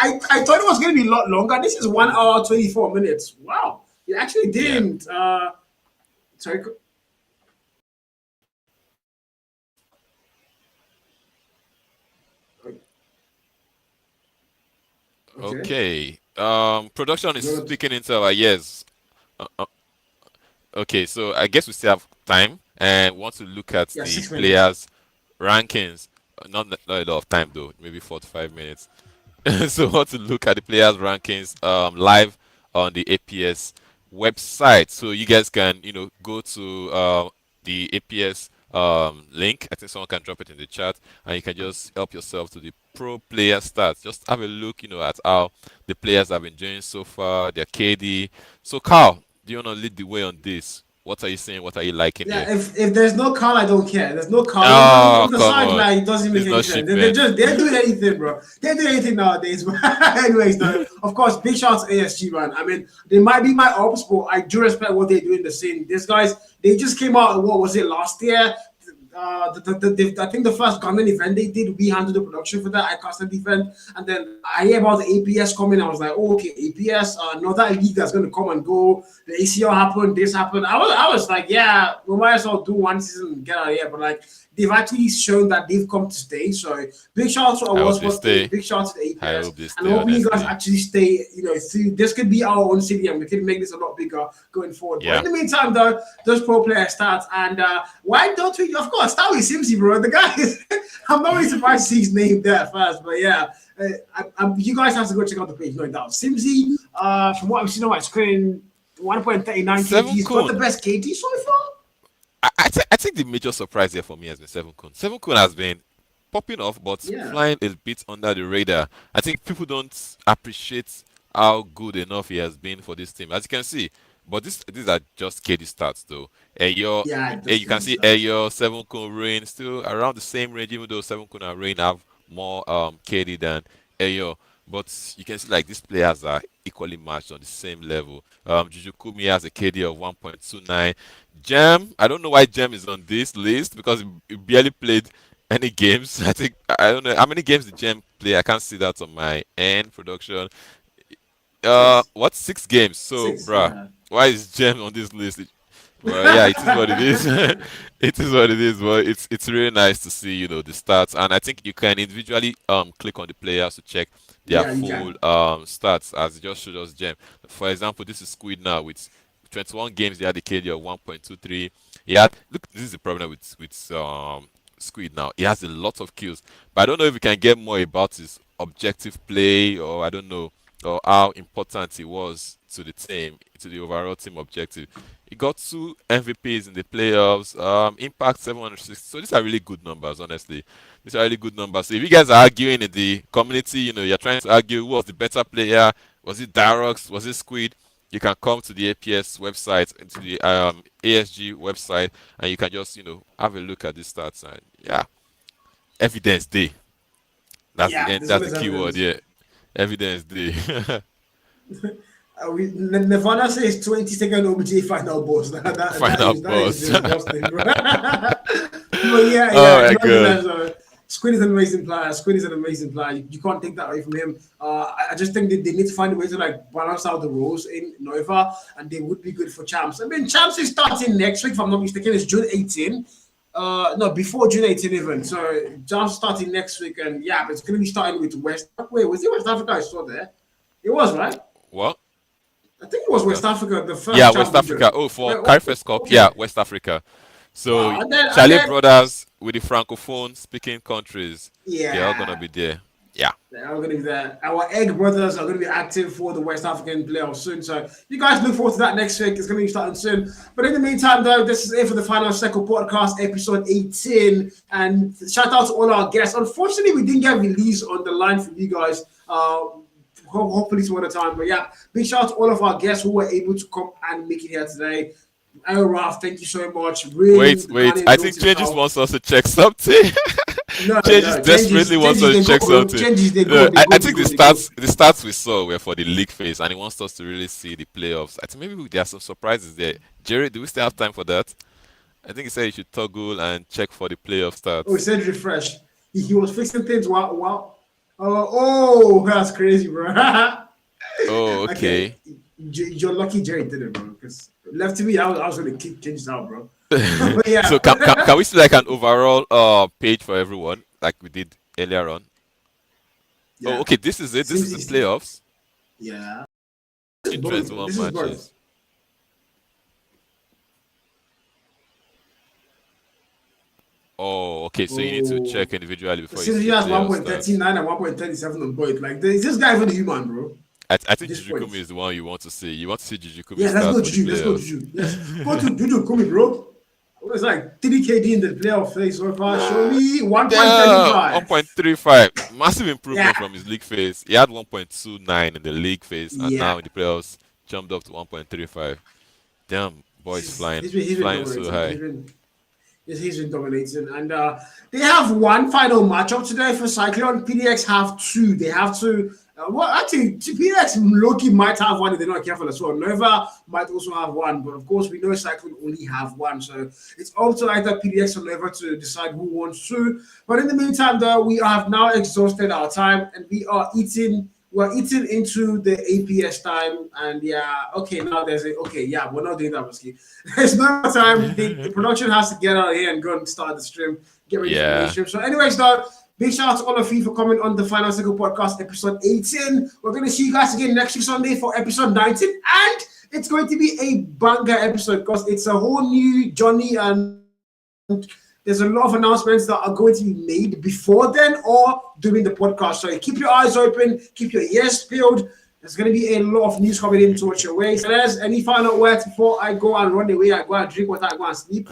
I thought it was gonna be a lot longer. This is 1 hour 24 minutes. Wow, you actually Yeah. didn't. Sorry. Okay. Okay. Production is Good. speaking into our ears. Uh, okay, so I guess we still have time and want to look at Yeah, the 6 minutes. players' rankings. Not a lot of time though, maybe 4 to 5 minutes. So want to look at the players' rankings live on the APS website. So you guys can go to the APS link. I think someone can drop it in the chat, and you can just help yourself to the pro player stats. Just have a look, at how the players have been doing so far, their KD. So Carl, do you want to lead the way on this? What are you saying? What are you liking Yeah, here? if there's no Carl, I don't care. There's no Carl Oh, on the come side, on. like it doesn't make It's any not sense. shipping. They're doing anything, bro. They're doing anything nowadays. But anyways, though, of course, big shout to ASG, man. I mean, they might be my ops, but I do respect what they do in the scene. These guys, they just came out. What was it last year? I think the first Gunman event they did, we handled the production for that. I custom event, and then I hear about the APS coming. I was like, oh, okay, APS, another league that's going to come and go. The ACL happened, this happened. I was like, yeah, we might as well do one season and get out of here. But like, they've actually shown that they've come to stay. So big shout out to I our hope they sports team, stay. big shout out to the I APS, hope they and stay, hopefully you guys honestly. actually stay. Through this could be our own city, and we can make this a lot bigger going forward. But Yeah. in the meantime, though, those pro players start, and why don't we? Of course, start with Simsy, bro. The guy is. I'm not really surprised to see his name there first, but yeah, you guys have to go check out the page, no doubt. Simsy, from what I've seen on my screen, 1.39 Seven KT. He's got the Kun. best KT so far. I think the major surprise here for me has been Seven Kun. Seven Kun has been popping off, but Yeah. flying a bit under the radar. I think people don't appreciate how good enough he has been for this team, as you can see. But these are just KD stats, though. Yeah, just You can KT see stats. Ayo, Seven Kun, Rain still around the same range, even though Seven Kun and Rain have more KD than Ayo. But you can see like these players are equally matched on the same level. Juju Kumi has a KD of 1.29. Gem, I don't know why Gem is on this list because he barely played any games. I don't know how many games did Gem play. I can't see that on my end production. Six. What 6 games? So, Six, bruh, yeah. why is Gem on this list? Well, yeah, it is what it is. It is what it is. But it's really nice to see the stats, and I think you can individually click on the players to check their Yeah, you full can. stats as it just showed us Gem. For example, this is Squid now with 21 games. He had a KD of 1.23. He had look. This is the problem with Squid now. He has a lot of kills, but I don't know if we can get more about his objective play, or I don't know, or how important he was to the team, to the overall team objective. He got 2 MVPs in the playoffs. Impact 760. So these are really good numbers, honestly. These are really good numbers. So if you guys are arguing in the community, you're trying to argue who was the better player. Was it Darox? Was it Squid? You can come to the APS website, into the ASG website, and you can just have a look at the stats. And yeah, evidence day. That's the Yeah, end. there's That's the always keyword. evidence. Yeah, evidence day. Nirvana says 20-second OBJ final boss. Final That is boss. disgusting, bro. But yeah, Oh my god. nonetheless, Squid is an amazing player. Squid is an amazing player. You can't take that away from him. I just think that they need to find a way to like balance out the roles in Nova, and they would be good for champs. I mean, champs is starting next week, if I'm not mistaken. It's June 18. No, before June 18 even. So champs starting next week, and yeah, but it's going to be starting with West. Wait, was it West Africa? I saw there. It was right. What? I think it was West Africa, the Yeah, first West champ Africa. region. Oh, for Wait, Carifest Cup. Yeah, okay. West Africa. So Wow. And Charlie then brothers with the francophone speaking countries, they're all gonna yeah. be there. Yeah. They are going to be there. Our egg brothers are going to be active for the West African playoffs soon. So you guys look forward to that next week. It's going to be starting soon. But in the meantime, though, this is it for the Final Circle podcast, episode 18. And shout out to all our guests. Unfortunately, we didn't get released on the line for you guys. Hopefully some other time. But yeah, big shout out to all of our guests who were able to come and make it here today. Ralph, thank you so much. Really, Wait. I think Changes wants us to check something. No, Changes no, desperately wants us changes to they go, check bro. something. Changes they No, go, they I go, they think the go, they go. stats we saw were for the league phase, and he wants us to really see the playoffs. I think maybe there are some surprises there. Jerry, do we still have time for that? I think he said you should toggle and check for the playoff Oh, he stats. said refresh. He was fixing things. Wow, wow. Oh, that's crazy, bro. Oh, Okay, okay. you're lucky Jerry did it, bro. Because left to me, I was gonna kick changes out, bro. But yeah, So can we see like an overall page for everyone like we did earlier on? Oh, yeah. okay. This is it. This is Seems the easy. playoffs Yeah. This is in boring, bro. 21 This is boring. matches. Oh, okay. So you need to Oh, check individually before you since see he the has playoff stats. 1.39 and 1.37 on board, like is this guy even a human, bro? I At think this point. Jujukumi is the one you want to see. You want to see Jujukumi Yeah, let's start go for the Juju. Let's go playoffs. Juju. Yes. Go to Juju Kumi, bro. It was like 3 KD in the playoff phase so far. Show me Damn, 1.35. 1.35. Massive improvement Yeah. from his league phase. He had 1.29 in the league phase, and Yeah. now in the playoffs, jumped up to 1.35. Damn, boy's flying, He's been flying so dominating. high. He's been dominating. And they have one final matchup today for Cyclone. PDX have two. They have to. Well, actually, PDX Loki might have one if they're not careful as well. Nova might also have one, but of course, we know Cyclone only have one. So it's up to either PDX or Nova to decide who wants to. But in the meantime, though, we have now exhausted our time and we are eating. We're eating into the APS time, and yeah, okay, now there's a okay, yeah, we're not doing that, Whiskey. There's no more time. The production has to get out of here and go and start the stream, get ready for the main Yeah. stream. So, anyways, though, big shout out to all of you for coming on the Final Circle Podcast, episode 18. We're gonna see you guys again next week Sunday for episode 19, and it's going to be a banger episode because it's a whole new journey and there's a lot of announcements that are going to be made before then or during the podcast. So keep your eyes open, keep your ears peeled. There's going to be a lot of news coming in towards your way. So there's any final words before I go and run away? I go and drink water, I go and sleep.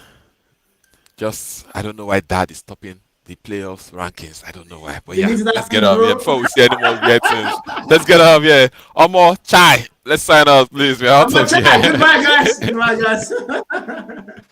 Just, I don't know why Dad is stopping the playoffs rankings. I don't know why, but You yeah, need that let's get out of here bro. before we see any more weird things. Let's get out of here. Omo, chai. Let's sign out, please. We're out I'm of not here. Goodbye, guys. Goodbye, guys.